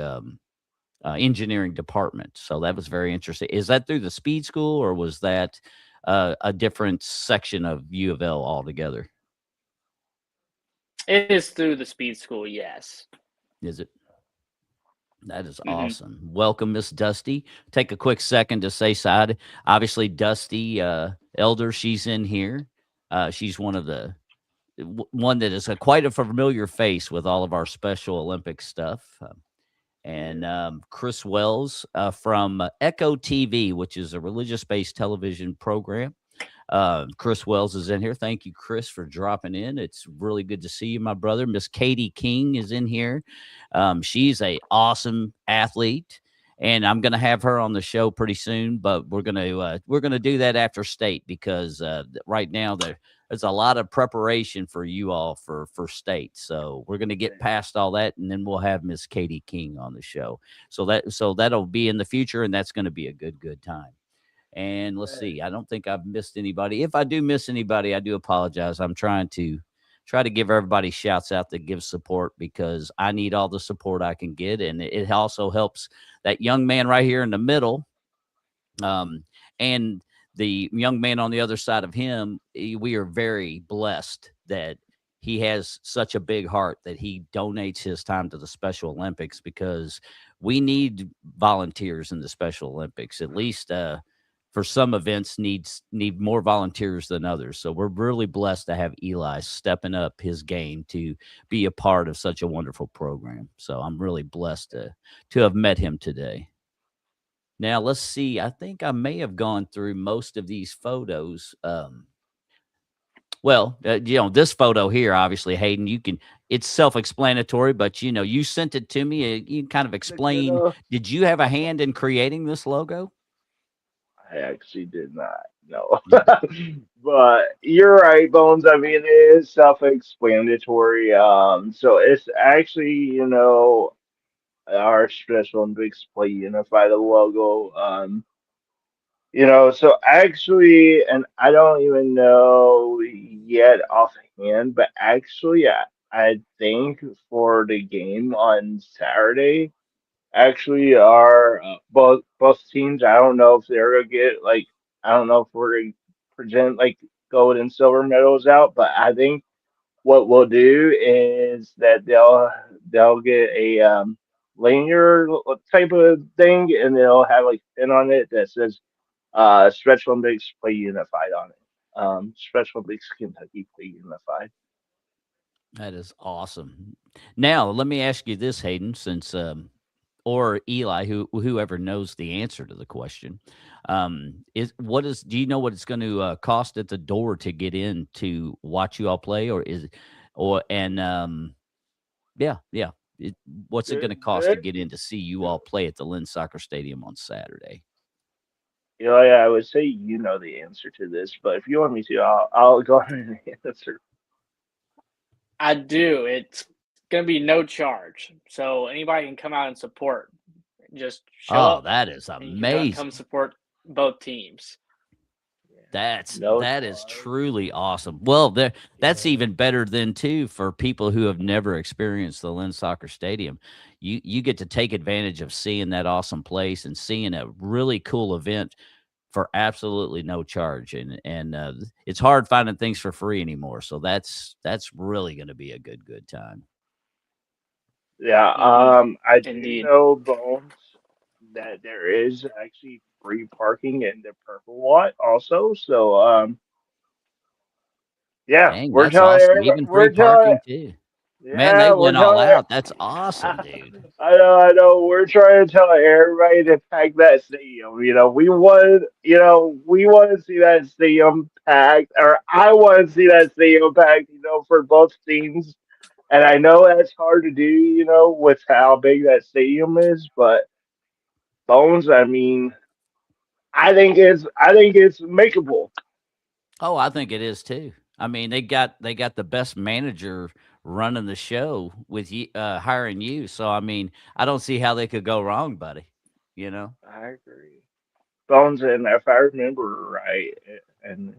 engineering department. So that was very interesting. Is that through the speed school, or was that a different section of U of L altogether? It is through the speed school, yes. Is it? That is Hmm. awesome. Welcome, Miss Dusty. Take a quick second to say side. Obviously, Dusty Elder, she's in here. She's one of the one that is quite a familiar face with all of our Special Olympic stuff. And Chris Wells from Echo TV, which is a religious based television program. Chris Wells is in here. Thank you, Chris, for dropping in. It's really good to see you, my brother. Miss Katie King is in here. She's a awesome athlete, and I'm going to have her on the show pretty soon. But we're gonna do that after state because right now there's a lot of preparation for you all for state. So we're gonna get past all that, and then we'll have Miss Katie King on the show. So that'll be in the future, and that's going to be a good time. And let's see. I don't think I've missed anybody. If I do miss anybody, I do apologize. I'm try to give everybody shouts out that give support because I need all the support I can get, and it also helps that young man right here in the middle, and the young man on the other side of him. We are very blessed that he has such a big heart that he donates his time to the Special Olympics because we need volunteers in the Special Olympics. At least for some events need more volunteers than others. So we're really blessed to have Eli stepping up his game to be a part of such a wonderful program. So I'm really blessed to have met him today. Now let's see. I think I may have gone through most of these photos. This photo here, obviously, Hayden, it's self-explanatory, but you sent it to me. You can kind of the explain. kiddo. Did you have a hand in creating this logo? I actually did not. No. You did. But you're right, Bones. I mean, it is self-explanatory. So it's actually, our Special Olympics play unify the logo. So actually, and I don't even know yet offhand, but actually, I think for the game on Saturday, actually, our both teams. I don't know if they're gonna get like. I don't know if we're gonna present like gold and silver medals out. But I think what we'll do is that they'll get a linear type of thing, and they'll have like a pin on it that says Special Olympics play unified on it. Special Olympics Kentucky play unified. That is awesome. Now, let me ask you this, Hayden, since or Eli, whoever knows the answer to the question, do you know what it's going to cost at the door to get in to watch you all play, or is or and yeah, what's it going to Good, cost to good. get in to see you all play at the Lynn Soccer Stadium on Saturday? You know, yeah, I would say you know the answer to this, but if you want me to, I'll go ahead and answer. I do. It's gonna be no charge, so anybody can come out and support. Just show Oh, up, that is and you can come amazing. support both teams. No That is charge. truly awesome. Well, that's Yeah. even better than too for people who have never experienced the Lynn Soccer Stadium. You get to take advantage of seeing that awesome place and seeing a really cool event for absolutely no charge. And it's hard finding things for free anymore. So that's really going to be a good time. Yeah, Mm-hmm. I do Indeed. know, Bones, that there is actually free parking in the Purple Lot also. So, yeah, Dang, we're that's telling awesome. everybody, Even free we're telling, parking too. Man, they yeah, we're went all telling, out. That's awesome, dude. I know, we're trying to tell everybody to pack that stadium. You know, we want to see that stadium packed, or I want to see that stadium packed, for both teams. And I know that's hard to do, with how big that stadium is, but Bones, I mean, I think it's makeable. Oh, I think it is too. I mean, they got the best manager running the show with you hiring you. So I mean, I don't see how they could go wrong, buddy. You know? I agree. Bones, and if I remember right, and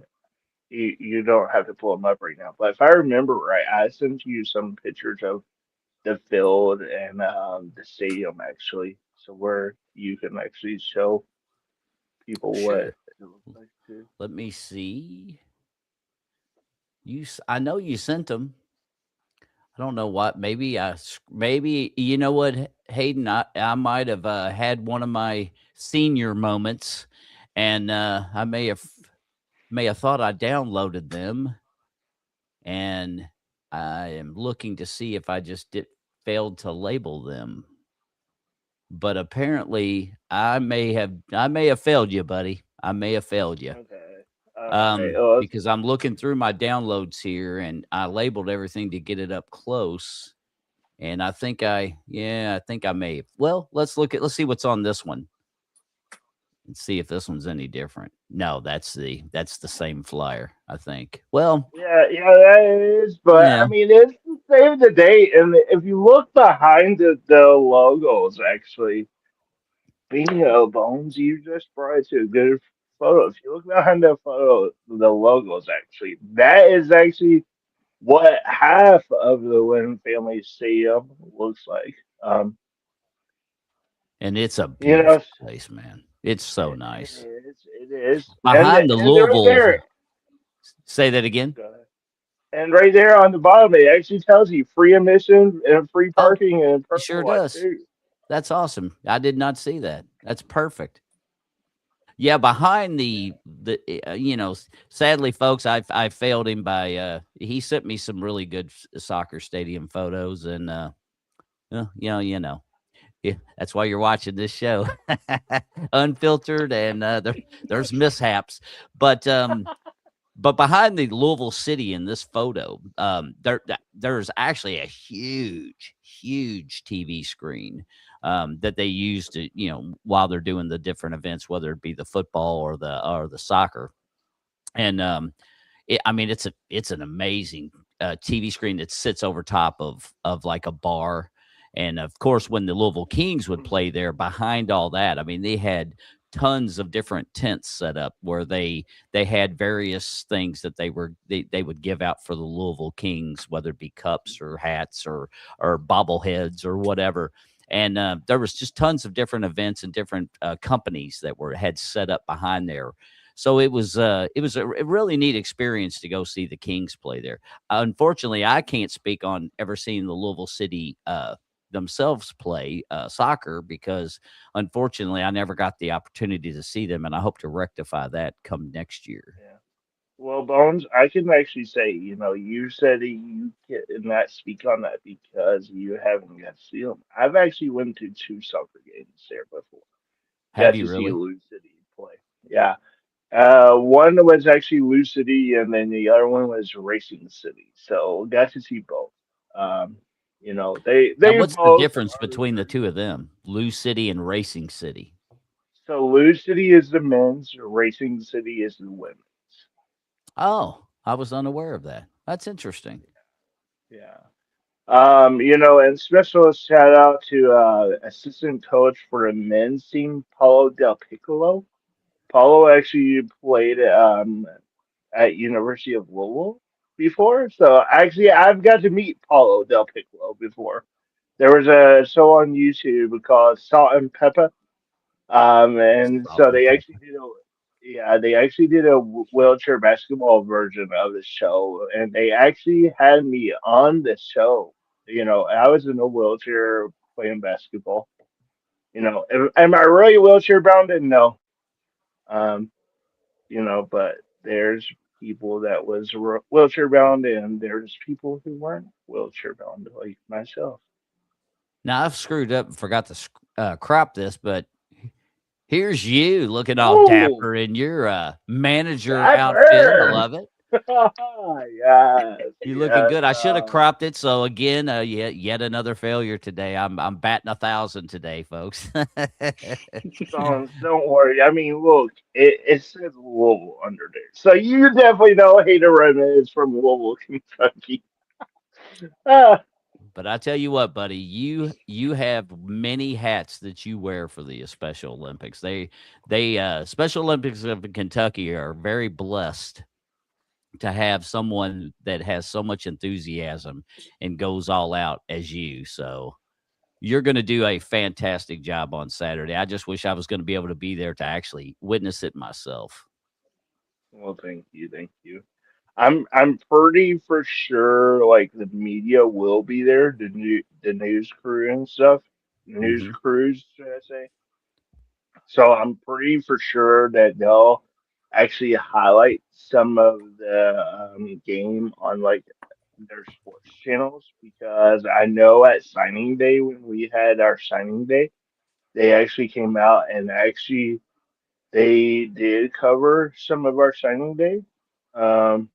you don't have to pull them up right now, but if I remember right, I sent you some pictures of the field and the stadium actually, so where you can actually show people what Sure. it looks like too. Let me see. I know you sent them. I don't know what. Maybe you know what, Hayden. I might have had one of my senior moments, and I may have thought I downloaded them, and I am looking to see if I just did failed to label them. But apparently, I may have failed you, buddy. I may have failed you. Okay. All right. Oh, Because I'm looking through my downloads here, and I labeled everything to get it up close. And I think I may have. Well, let's see what's on this one and see if this one's any different. No, that's the same flyer, I think. Well, yeah, yeah, that is. But I yeah, mean, it's the save the date, and if you look behind the logos, actually, bingo, Bones, you just brought it to a good photo. If you look behind the photo, the logos, actually, that is actually what half of the Lynn Family Stadium looks like. and it's a You know, beautiful place, man. It's so nice. it is, Behind the and right Louisville, there. say that again. And right there on the bottom, it actually tells you free admission and free Oh, parking and it purple sure lot does. too. That's awesome. I did not see that. That's perfect. Yeah, behind sadly, folks, I failed him by he sent me some really good soccer stadium photos, and yeah, that's why you're watching this show, unfiltered, and there's mishaps, but behind the Louisville City in this photo, there's actually a huge TV screen that they use to, while they're doing the different events, whether it be the football or the soccer. And I mean, it's an amazing TV screen that sits over top of like a bar. And of course, when the Louisville Kings would play there, behind all that, I mean, they had tons of different tents set up where they had various things that they would give out for the Louisville Kings, whether it be cups or hats or bobbleheads or whatever. And there was just tons of different events and different companies that had set up behind there. So it was a really neat experience to go see the Kings play there. Unfortunately, I can't speak on ever seeing the Louisville City themselves play soccer because unfortunately I never got the opportunity to see them, and I hope to rectify that come next year. Yeah. Well, Bones, I can actually say, you said that you cannot speak on that because you haven't got to see them. I've actually went to two soccer games there before. Have Got you to see really? Lou City play. Yeah. One was actually Lou City, and then the other one was Racing City. So got to see both. Um, Now, they what's the both difference are between the very two of good. them, Lou City and Racing City? So Lou City is the men's, Racing City is the women's. Oh, I was unaware of that. That's interesting. Yeah. And special shout out to assistant coach for the men's team, Paulo Del Piccolo. Paulo actually played at University of Louisville before, so actually I've got to meet Paulo Del Piccolo before. There was a show on YouTube called Salt and Pepper. And Salt so and pepper. they actually did a wheelchair basketball version of the show, and they actually had me on the show. I was in a wheelchair playing basketball. Am I really wheelchair bound? And no, um, but there's people that was wheelchair bound, and there's people who weren't wheelchair bound, like myself. Now I've screwed up and forgot to crop this, but here's you looking all Ooh, dapper in your manager outfit. I dapper! love it. Yes, You're looking yes. good. I should have cropped it. So again, yet another failure today. I'm batting 1,000 today, folks. Don't worry. I mean, look, it says Louisville under there, so you definitely know Hayden Redmon is from Louisville, Kentucky. Ah, But I tell you what, buddy, you have many hats that you wear for the Special Olympics. They Special Olympics of Kentucky are very blessed to have someone that has so much enthusiasm and goes all out as you. So you're going to do a fantastic job on Saturday. I just wish I was going to be able to be there to actually witness it myself. well, thank you. I'm pretty for sure like the media will be there, the news crew and stuff, news Hmm. crews, should I say? So I'm pretty for sure that they'll actually highlight some of the game on like their sports channels because I know at signing day when we had our signing day, they actually came out and actually they did cover some of our signing day. Um,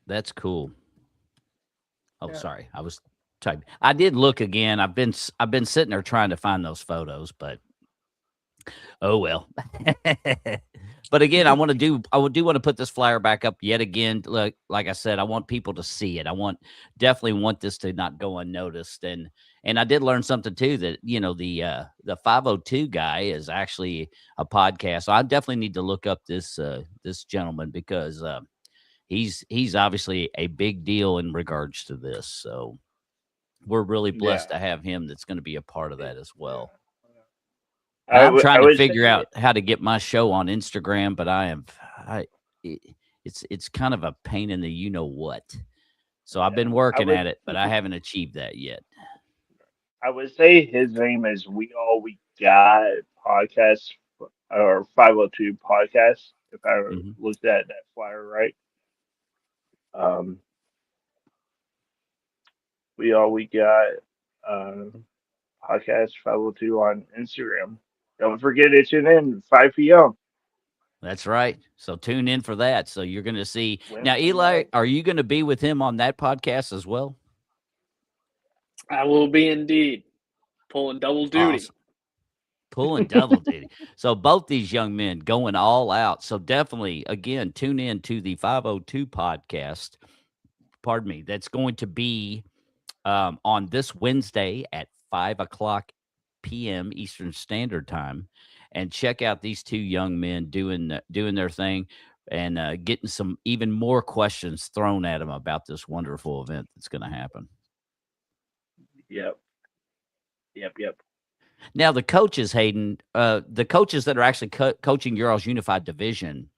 That's cool. Oh, yeah, sorry. I was typing. I did look again. I've been sitting there trying to find those photos, but oh well. But again, I do want to put this flyer back up yet again. Look, like I said, I want people to see it. Definitely want this to not go unnoticed. And I did learn something too that the 502 guy is actually a podcast. So I definitely need to look up this gentleman because he's obviously a big deal in regards to this. So we're really yeah, blessed to have him that's going to be a part of that as yeah. well. And I'm I trying to would figure say out how to get my show on Instagram, but I it, it's kind of a pain in the you know what. So I've been yeah, working at it, but I haven't achieved that yet. I would say his name is We All We Got podcast or 502 podcast. If I Hmm. looked at that flyer right, um, We All We Got uh, podcast 502 on Instagram. Don't forget to tune in 5 p.m. That's right. So tune in for that. So you're going to see now, Wednesday Eli. night. Are you going to be with him on that podcast as well? I will be indeed pulling double duty. Awesome. Pulling double duty. So both these young men going all out. So definitely, again, tune in to the 502 podcast. Pardon me. That's going to be on this Wednesday at 5 o'clock p.m. Eastern Standard Time, and check out these two young men doing their thing and getting some even more questions thrown at them about this wonderful event that's going to happen. Yep, yep. Now the coaches, Hayden, the coaches that are actually coaching your all's unified division,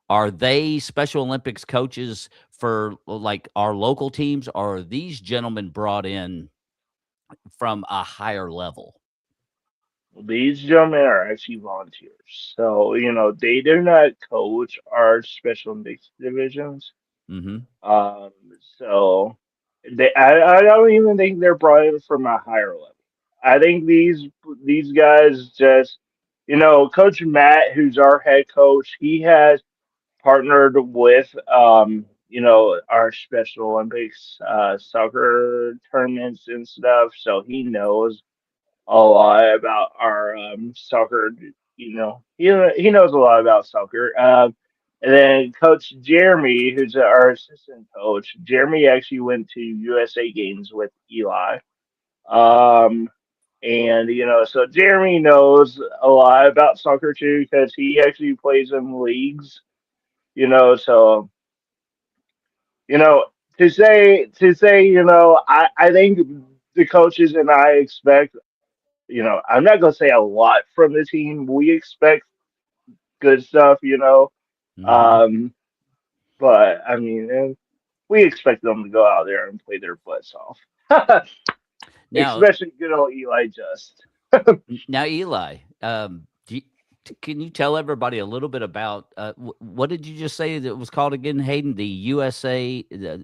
are they Special Olympics coaches for like our local teams, or are these gentlemen brought in from a higher level? These gentlemen are actually volunteers. So, they do not coach our special mixed divisions. Hmm. Um, so I don't even think they're brought in from a higher level. I think these guys just, Coach Matt, who's our head coach, he has partnered with, our Special Olympics soccer tournaments and stuff. So he knows a lot about our soccer. He knows a lot about soccer. And then Coach Jeremy, who's our assistant coach, Jeremy actually went to USA games with Eli. Um, and so Jeremy knows a lot about soccer too because he actually plays in leagues. So you know to say I think the coaches and I expect I'm not gonna say a lot from the team. We expect good stuff, Hmm. um, but I mean, we expect them to go out there and play their butts off, Now, especially good old Eli Just. now, Eli, can you tell everybody a little bit about what did you just say that it was called again, Hayden? The USA. The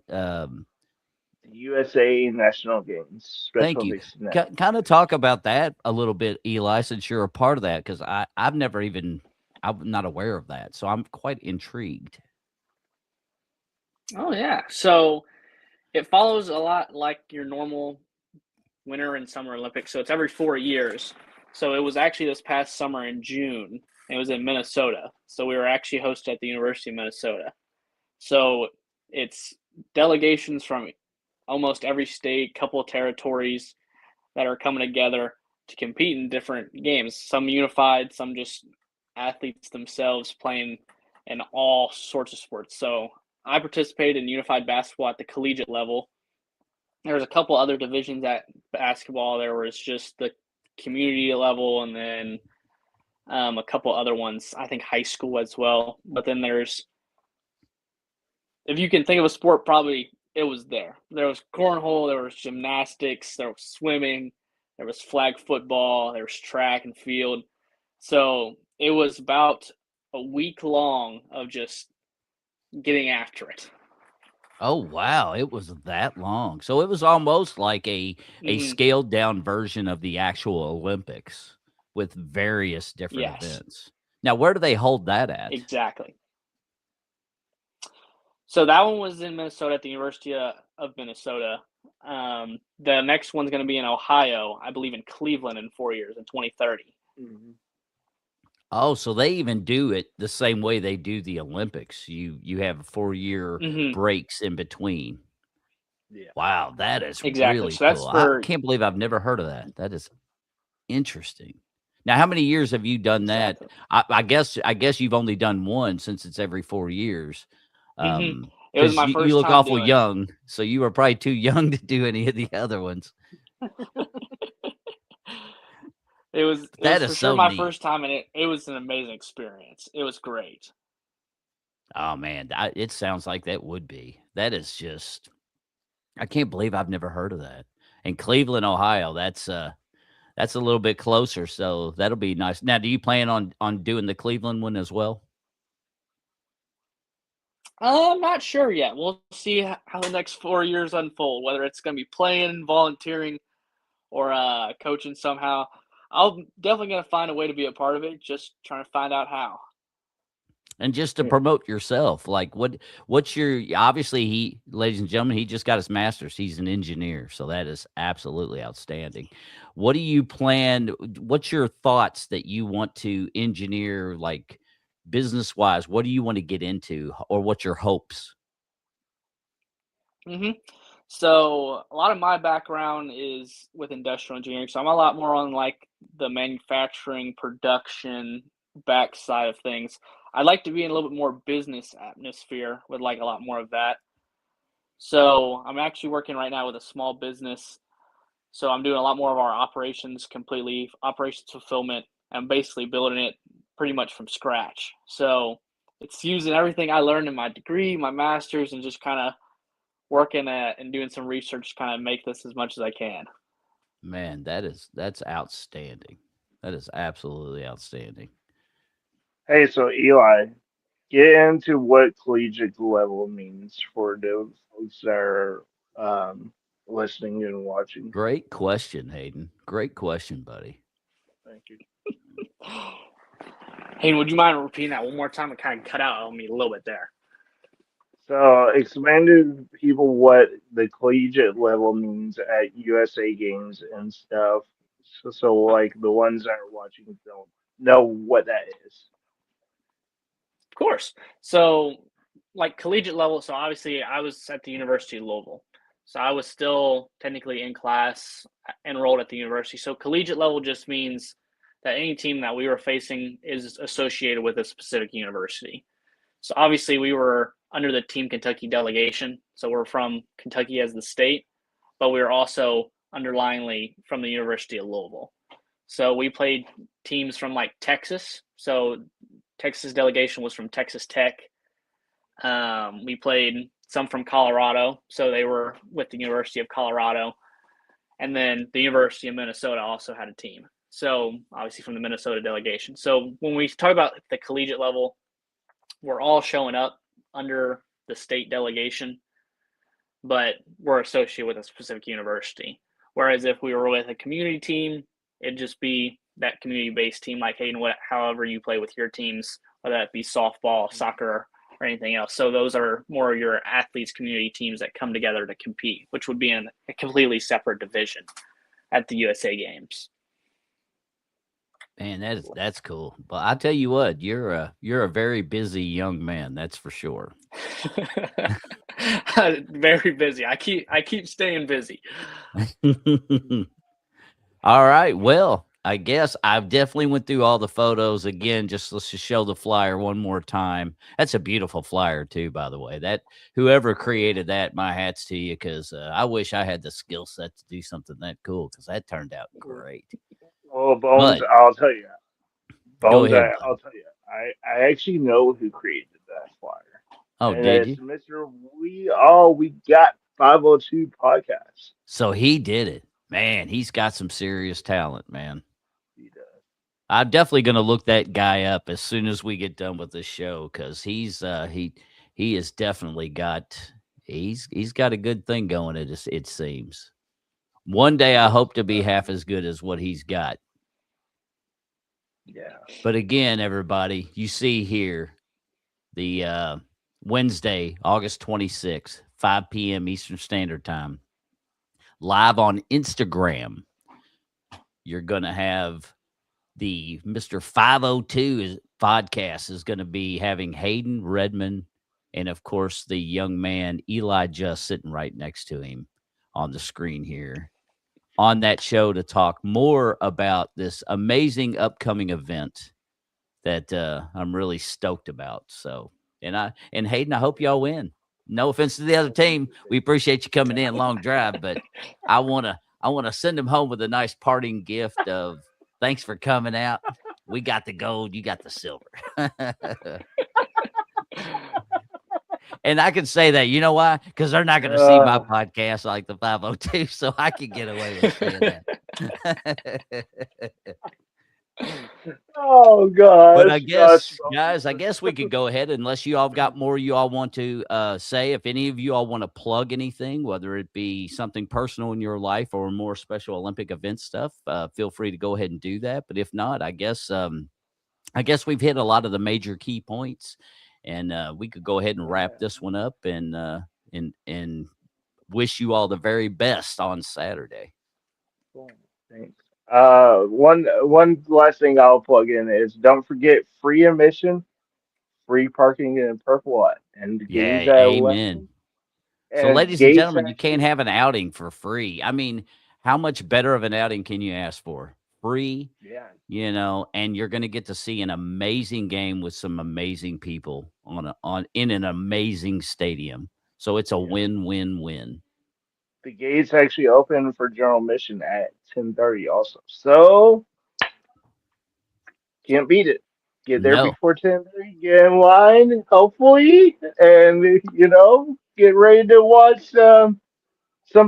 USA National Games, Thank Special you. Olympics National Kind of Games. talk about that a little bit, Eli, since you're a part of that, because I've never even I'm not aware of that, so I'm quite intrigued. Oh yeah. So it follows a lot like your normal Winter and Summer Olympics. So it's every 4 years. So it was actually this past summer in June. And it was in Minnesota. So we were actually hosted at the University of Minnesota. So it's delegations from almost every state, couple of territories that are coming together to compete in different games. Some unified, some just athletes themselves playing in all sorts of sports. So I participated in unified basketball at the collegiate level. There was a couple other divisions at basketball. There was just the community level, and then a couple other ones. I think high school as well. But then there's, if you can think of a sport, probably it was there. There was cornhole. There was gymnastics. There was swimming. There was flag football. There was track and field. So it was about a week long of just getting after it. Oh wow, it was that long. So it was almost like a Hmm. scaled down version of the actual Olympics with various different Yes, events. Now, where do they hold that at? exactly. So that one was in Minnesota at the University of Minnesota. The next one's going to be in Ohio, I believe, in Cleveland in 4 years in 2030. Mhm. Oh, so they even do it the same way they do the Olympics. You have 4-year Hmm. breaks in between. Yeah. Wow, that is Exactly. really So that's cool. I for can't believe I've never heard of that. That is interesting. Now, how many years have you done that? exactly. I guess you've only done one since it's every 4 years. Hmm. Um, It was because my you first look time awful doing it. young, so you were probably too young to do any of the other ones. But It that was is for sure so my neat. first time, and it was an amazing experience. It was great. Oh man, it sounds like that would be. That is just I can't believe I've never heard of that. And Cleveland, Ohio, that's a little bit closer, so that'll be nice. Now, do you plan on doing the Cleveland one as well? I'm not sure yet. We'll see how the next 4 years unfold. Whether it's going to be playing, volunteering, or coaching somehow. I'm definitely going to find a way to be a part of it. Just trying to find out how. And just to Yeah. promote yourself, like what's your obviously ladies and gentlemen, he just got his master's. He's an engineer, so that is absolutely outstanding. What do you plan? What's your thoughts that you want to engineer, like business wise? What do you want to get into, or what's your hopes? Hmm. So a lot of my background is with industrial engineering. So I'm a lot more on like the manufacturing, production backside of things. I'd like to be in a little bit more business atmosphere. Would like a lot more of that. So I'm actually working right now with a small business So I'm doing a lot more of our operations completely, operations fulfillment. I'm basically building it pretty much from scratch. So it's using everything I learned in my degree, my master's, and just kind of working at and doing some research to kind of make this as much as I can. Man, that's outstanding. That is absolutely outstanding. Hey, so Eli, get into what collegiate level means for those folks that are listening and watching. Great question, Hayden. Great question, buddy. Thank you. Hayden, would you mind repeating that one more time? It kind of cut out on me a little bit there. So, explain to people what the collegiate level means at USA games and stuff. So like the ones that are watching don't know what that is. Of course. So, like collegiate level, so obviously I was at the University of Louisville. So I was still technically in class, enrolled at the university. So collegiate level just means that any team that we were facing is associated with a specific university. So obviously we were under the Team Kentucky delegation. So we're from Kentucky as the state, but we were also underlyingly from the University of Louisville. So we played teams from like Texas. So Texas delegation was from Texas Tech. We played some from Colorado, so they were with the University of Colorado, and then the University of Minnesota also had a team. So obviously from the Minnesota delegation. So when we talk about the collegiate level, we're all showing up under the state delegation, but we're associated with a specific university. Whereas if we were with a community team, it'd just be that community-based team, like Hayden, however you play with your teams, whether that be softball, soccer, or anything else. So those are more your athletes, community teams that come together to compete, which would be in a completely separate division at the USA Games. Man, that's cool. But I tell you what, you're a very busy young man, that's for sure. Very busy. I keep staying busy. All right. Well, I guess I've definitely went through all the photos again. Let's just show the flyer one more time. That's a beautiful flyer too, by the way. That whoever created that, my hats to you, because I wish I had the skill set to do something that cool. Because that turned out great. Well, Bones, But I'll tell you. go Bones, ahead, I'll bud. tell you. I actually know who created that flyer, Oh, and did you? it's Mister We Got 502 podcast. So he did it, man. He's got some serious talent, man. He does. I'm definitely going to look that guy up as soon as we get done with this show because he has definitely got he's got a good thing going. It seems. One day I hope to be half as good as what he's got. Yeah. But again, everybody, you see here the Wednesday, August 26th, 5 p.m. Eastern Standard Time, live on Instagram. You're going to have the Mr. 502 podcast is going to be having Hayden Redmon and, of course, the young man Eli Just sitting right next to him on the screen here on that show to talk more about this amazing upcoming event that I'm really stoked about. So, and Hayden, I hope y'all win. No offense to the other team, we appreciate you coming in, long drive, but I wanna send them home with a nice parting gift of thanks for coming out. We got the gold, you got the silver. And I can say that, you know why? Because they're not going to see my podcast like the 502, so I can get away with saying that. Oh But I gosh, guess, guys, I guess we could go ahead unless you all got more you all want to say. If any of you all want to plug anything, whether it be something personal in your life or more special Olympic event stuff, feel free to go ahead and do that. But if not, I guess we've hit a lot of the major key points, and we could go ahead and wrap this one up and wish you all the very best on Saturday. Thanks. One last thing I'll plug in is don't forget free admission, free parking in Purple Lot, and Yeah, games at amen. 11, So, and ladies and gates gentlemen, you can't actually. have an outing for free. I mean, how much better of an outing can you ask for? Free, Yeah, and you're going to get to see an amazing game with some amazing people in an amazing stadium. So it's a yeah. win-win-win. The gates actually open for general admission at 10:30 also. So can't beat it. Get there No. before 10:30, get in line, hopefully, and get ready to watch some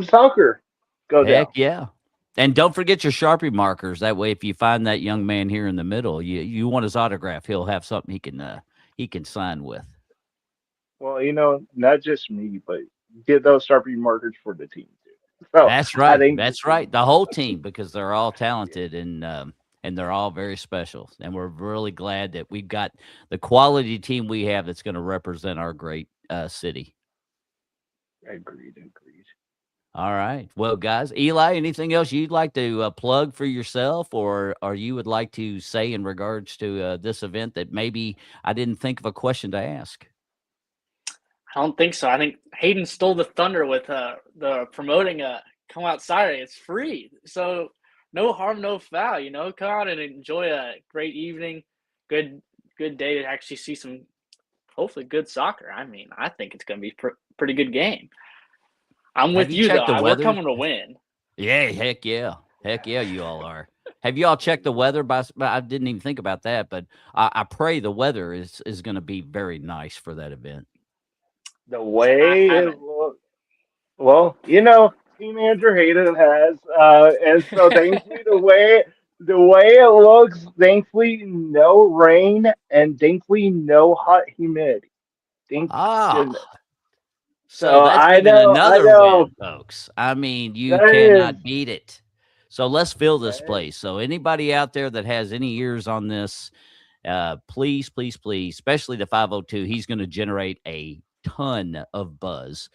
soccer go Heck down. yeah. And don't forget your Sharpie markers. That way, if you find that young man here in the middle, you want his autograph, he'll have something he can sign with. Well, not just me, but get those Sharpie markers for the team too. So That's I right. think the That's right. team, The whole team, because they're all yeah, talented and they're all very special. And we're really glad that we've got the quality team we have that's going to represent our great city. agreed, agreed. All right. Well, guys, Eli, anything else you'd like to plug for yourself or you would like to say in regards to this event that maybe I didn't think of a question to ask? I don't think so. I think Hayden stole the thunder with the promoting come out Saturday. It's free, so no harm, no foul. Come out and enjoy a great evening, good day to actually see some hopefully good soccer. I mean, I think it's going to be pretty good game. I'm Have with you you though. checked the We're weather? coming to win. Yeah, heck yeah. Heck yeah, you all are. Have you all checked the weather? I didn't even think about that, but I pray the weather is going to be very nice for that event. The I way it haven't. looks, well, team manager Hayden has, and so thankfully the way it looks, thankfully no rain and thankfully no hot humidity. Thank goodness. Ah, so So that's even I another know win, folks. I mean, you that is cannot beat it. So let's fill this that is place. So anybody out there that has any ears on this, please, please, please, especially the 502, he's going to generate a ton of buzz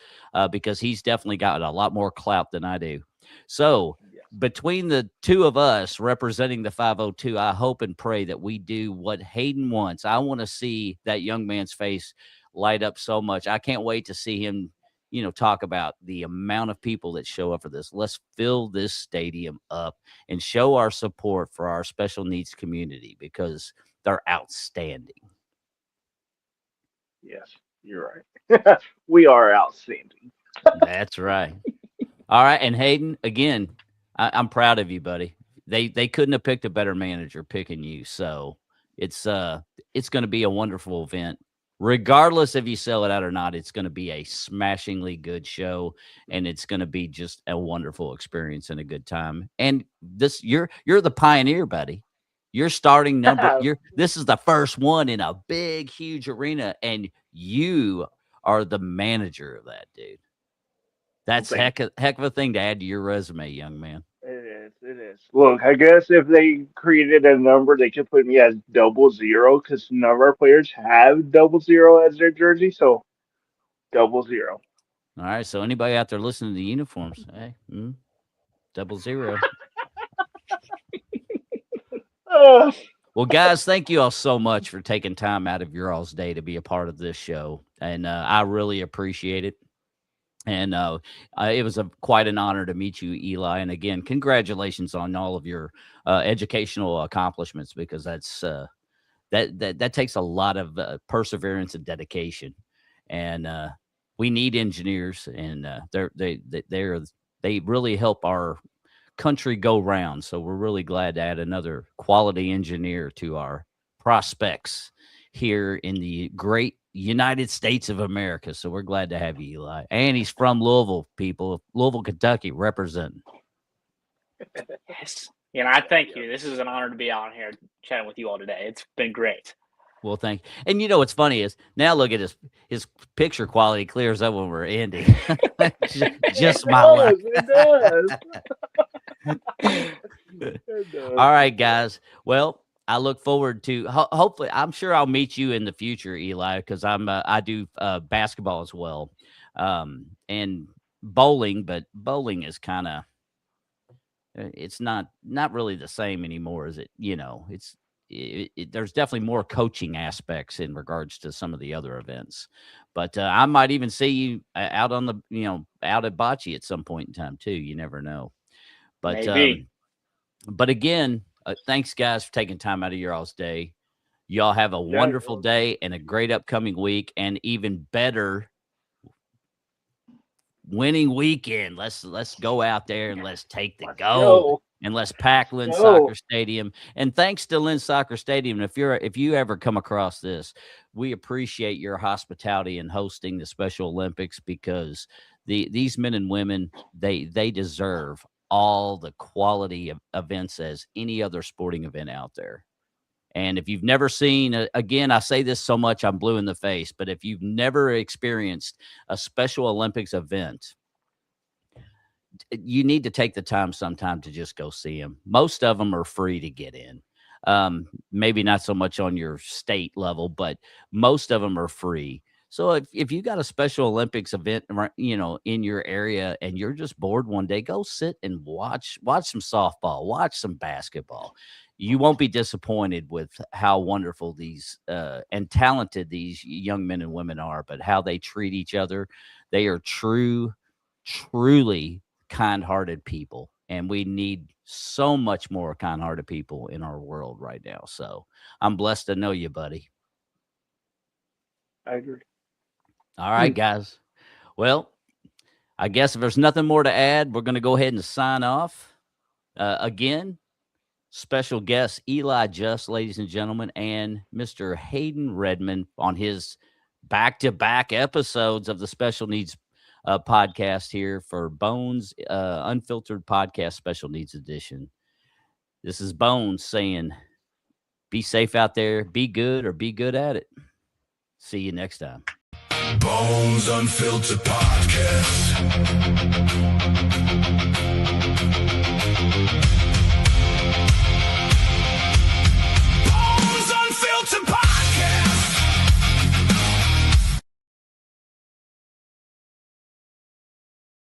because he's definitely got a lot more clout than I do. So yes. between the two of us representing the 502, I hope and pray that we do what Hayden wants. I want to see that young man's face light up so much. I can't wait to see him, talk about the amount of people that show up for this. Let's fill this stadium up and show our support for our special needs community because they're outstanding. Yes, you're right. We are outstanding. That's right. All right. And Hayden, again, I'm proud of you, buddy. They couldn't have picked a better manager picking you. So it's going to be a wonderful event. Regardless if you sell it out or not, it's going to be a smashingly good show, and it's going to be just a wonderful experience and a good time. And you're the pioneer, buddy. You're starting number. This is the first one in a big, huge arena, and you are the manager of that, dude. That's Thank heck of a thing to add to your resume, young man. you. It is. It is. Look, I guess if they created a number, they could put me as 00 because none of our players have 00 as their jersey. So 00. All right. So anybody out there listening to the uniforms, hey, 00. Uh, Well, guys, thank you all so much for taking time out of your all's day to be a part of this show, and I really appreciate it. And it was quite an honor to meet you, Eli. And again, congratulations on all of your educational accomplishments because that takes a lot of perseverance and dedication. And we need engineers, and they really help our country go round. So we're really glad to add another quality engineer to our prospects here in the great United States of America. So we're glad to have you, Eli. And he's from Louisville, people. Louisville, Kentucky, representing. Yes. I thank you. This is an honor to be on here chatting with you all today. It's been great. Well, thank you. And what's funny is now look at his picture quality clears up when we're ending. Just my luck. It does. All right, guys. Well, I look forward to hopefully. I'm sure I'll meet you in the future, Eli, because I do basketball as well, and bowling. But bowling is kind of it's not really the same anymore, is it? There's definitely more coaching aspects in regards to some of the other events. But I might even see you out on the out at bocce at some point in time too. You never know. But Maybe. But again, thanks guys for taking time out of your all's day. Y'all have a wonderful day and a great upcoming week, and even better winning weekend. Let's go out there and let's take the Let's gold. go. And let's pack Lynn Go. Soccer Stadium. And thanks to Lynn Soccer Stadium, if you ever come across this, we appreciate your hospitality in hosting the Special Olympics, because these men and women, they deserve all the quality of events as any other sporting event out there. And if you've never seen, again, I say this so much, I'm blue in the face, but if you've never experienced a Special Olympics event, you need to take the time sometime to just go see them. Most of them are free to get in. Maybe not so much on your state level, but most of them are free. So if you got a Special Olympics event, in your area, and you're just bored one day, go sit and watch some softball, watch some basketball. You won't be disappointed with how wonderful these and talented these young men and women are, but how they treat each other. They are truly kind-hearted people, and we need so much more kind-hearted people in our world right now. So I'm blessed to know you, buddy. I agree. All right, guys. Well, I guess if there's nothing more to add, we're going to go ahead and sign off. Again, special guest Eli Just, ladies and gentlemen, and Mr. Hayden Redmon on his back-to-back episodes of the Special Needs podcast here for Bones Unfiltered Podcast Special Needs Edition. This is Bones saying, be safe out there, be good, or be good at it. See you next time. Bones Unfiltered Podcast.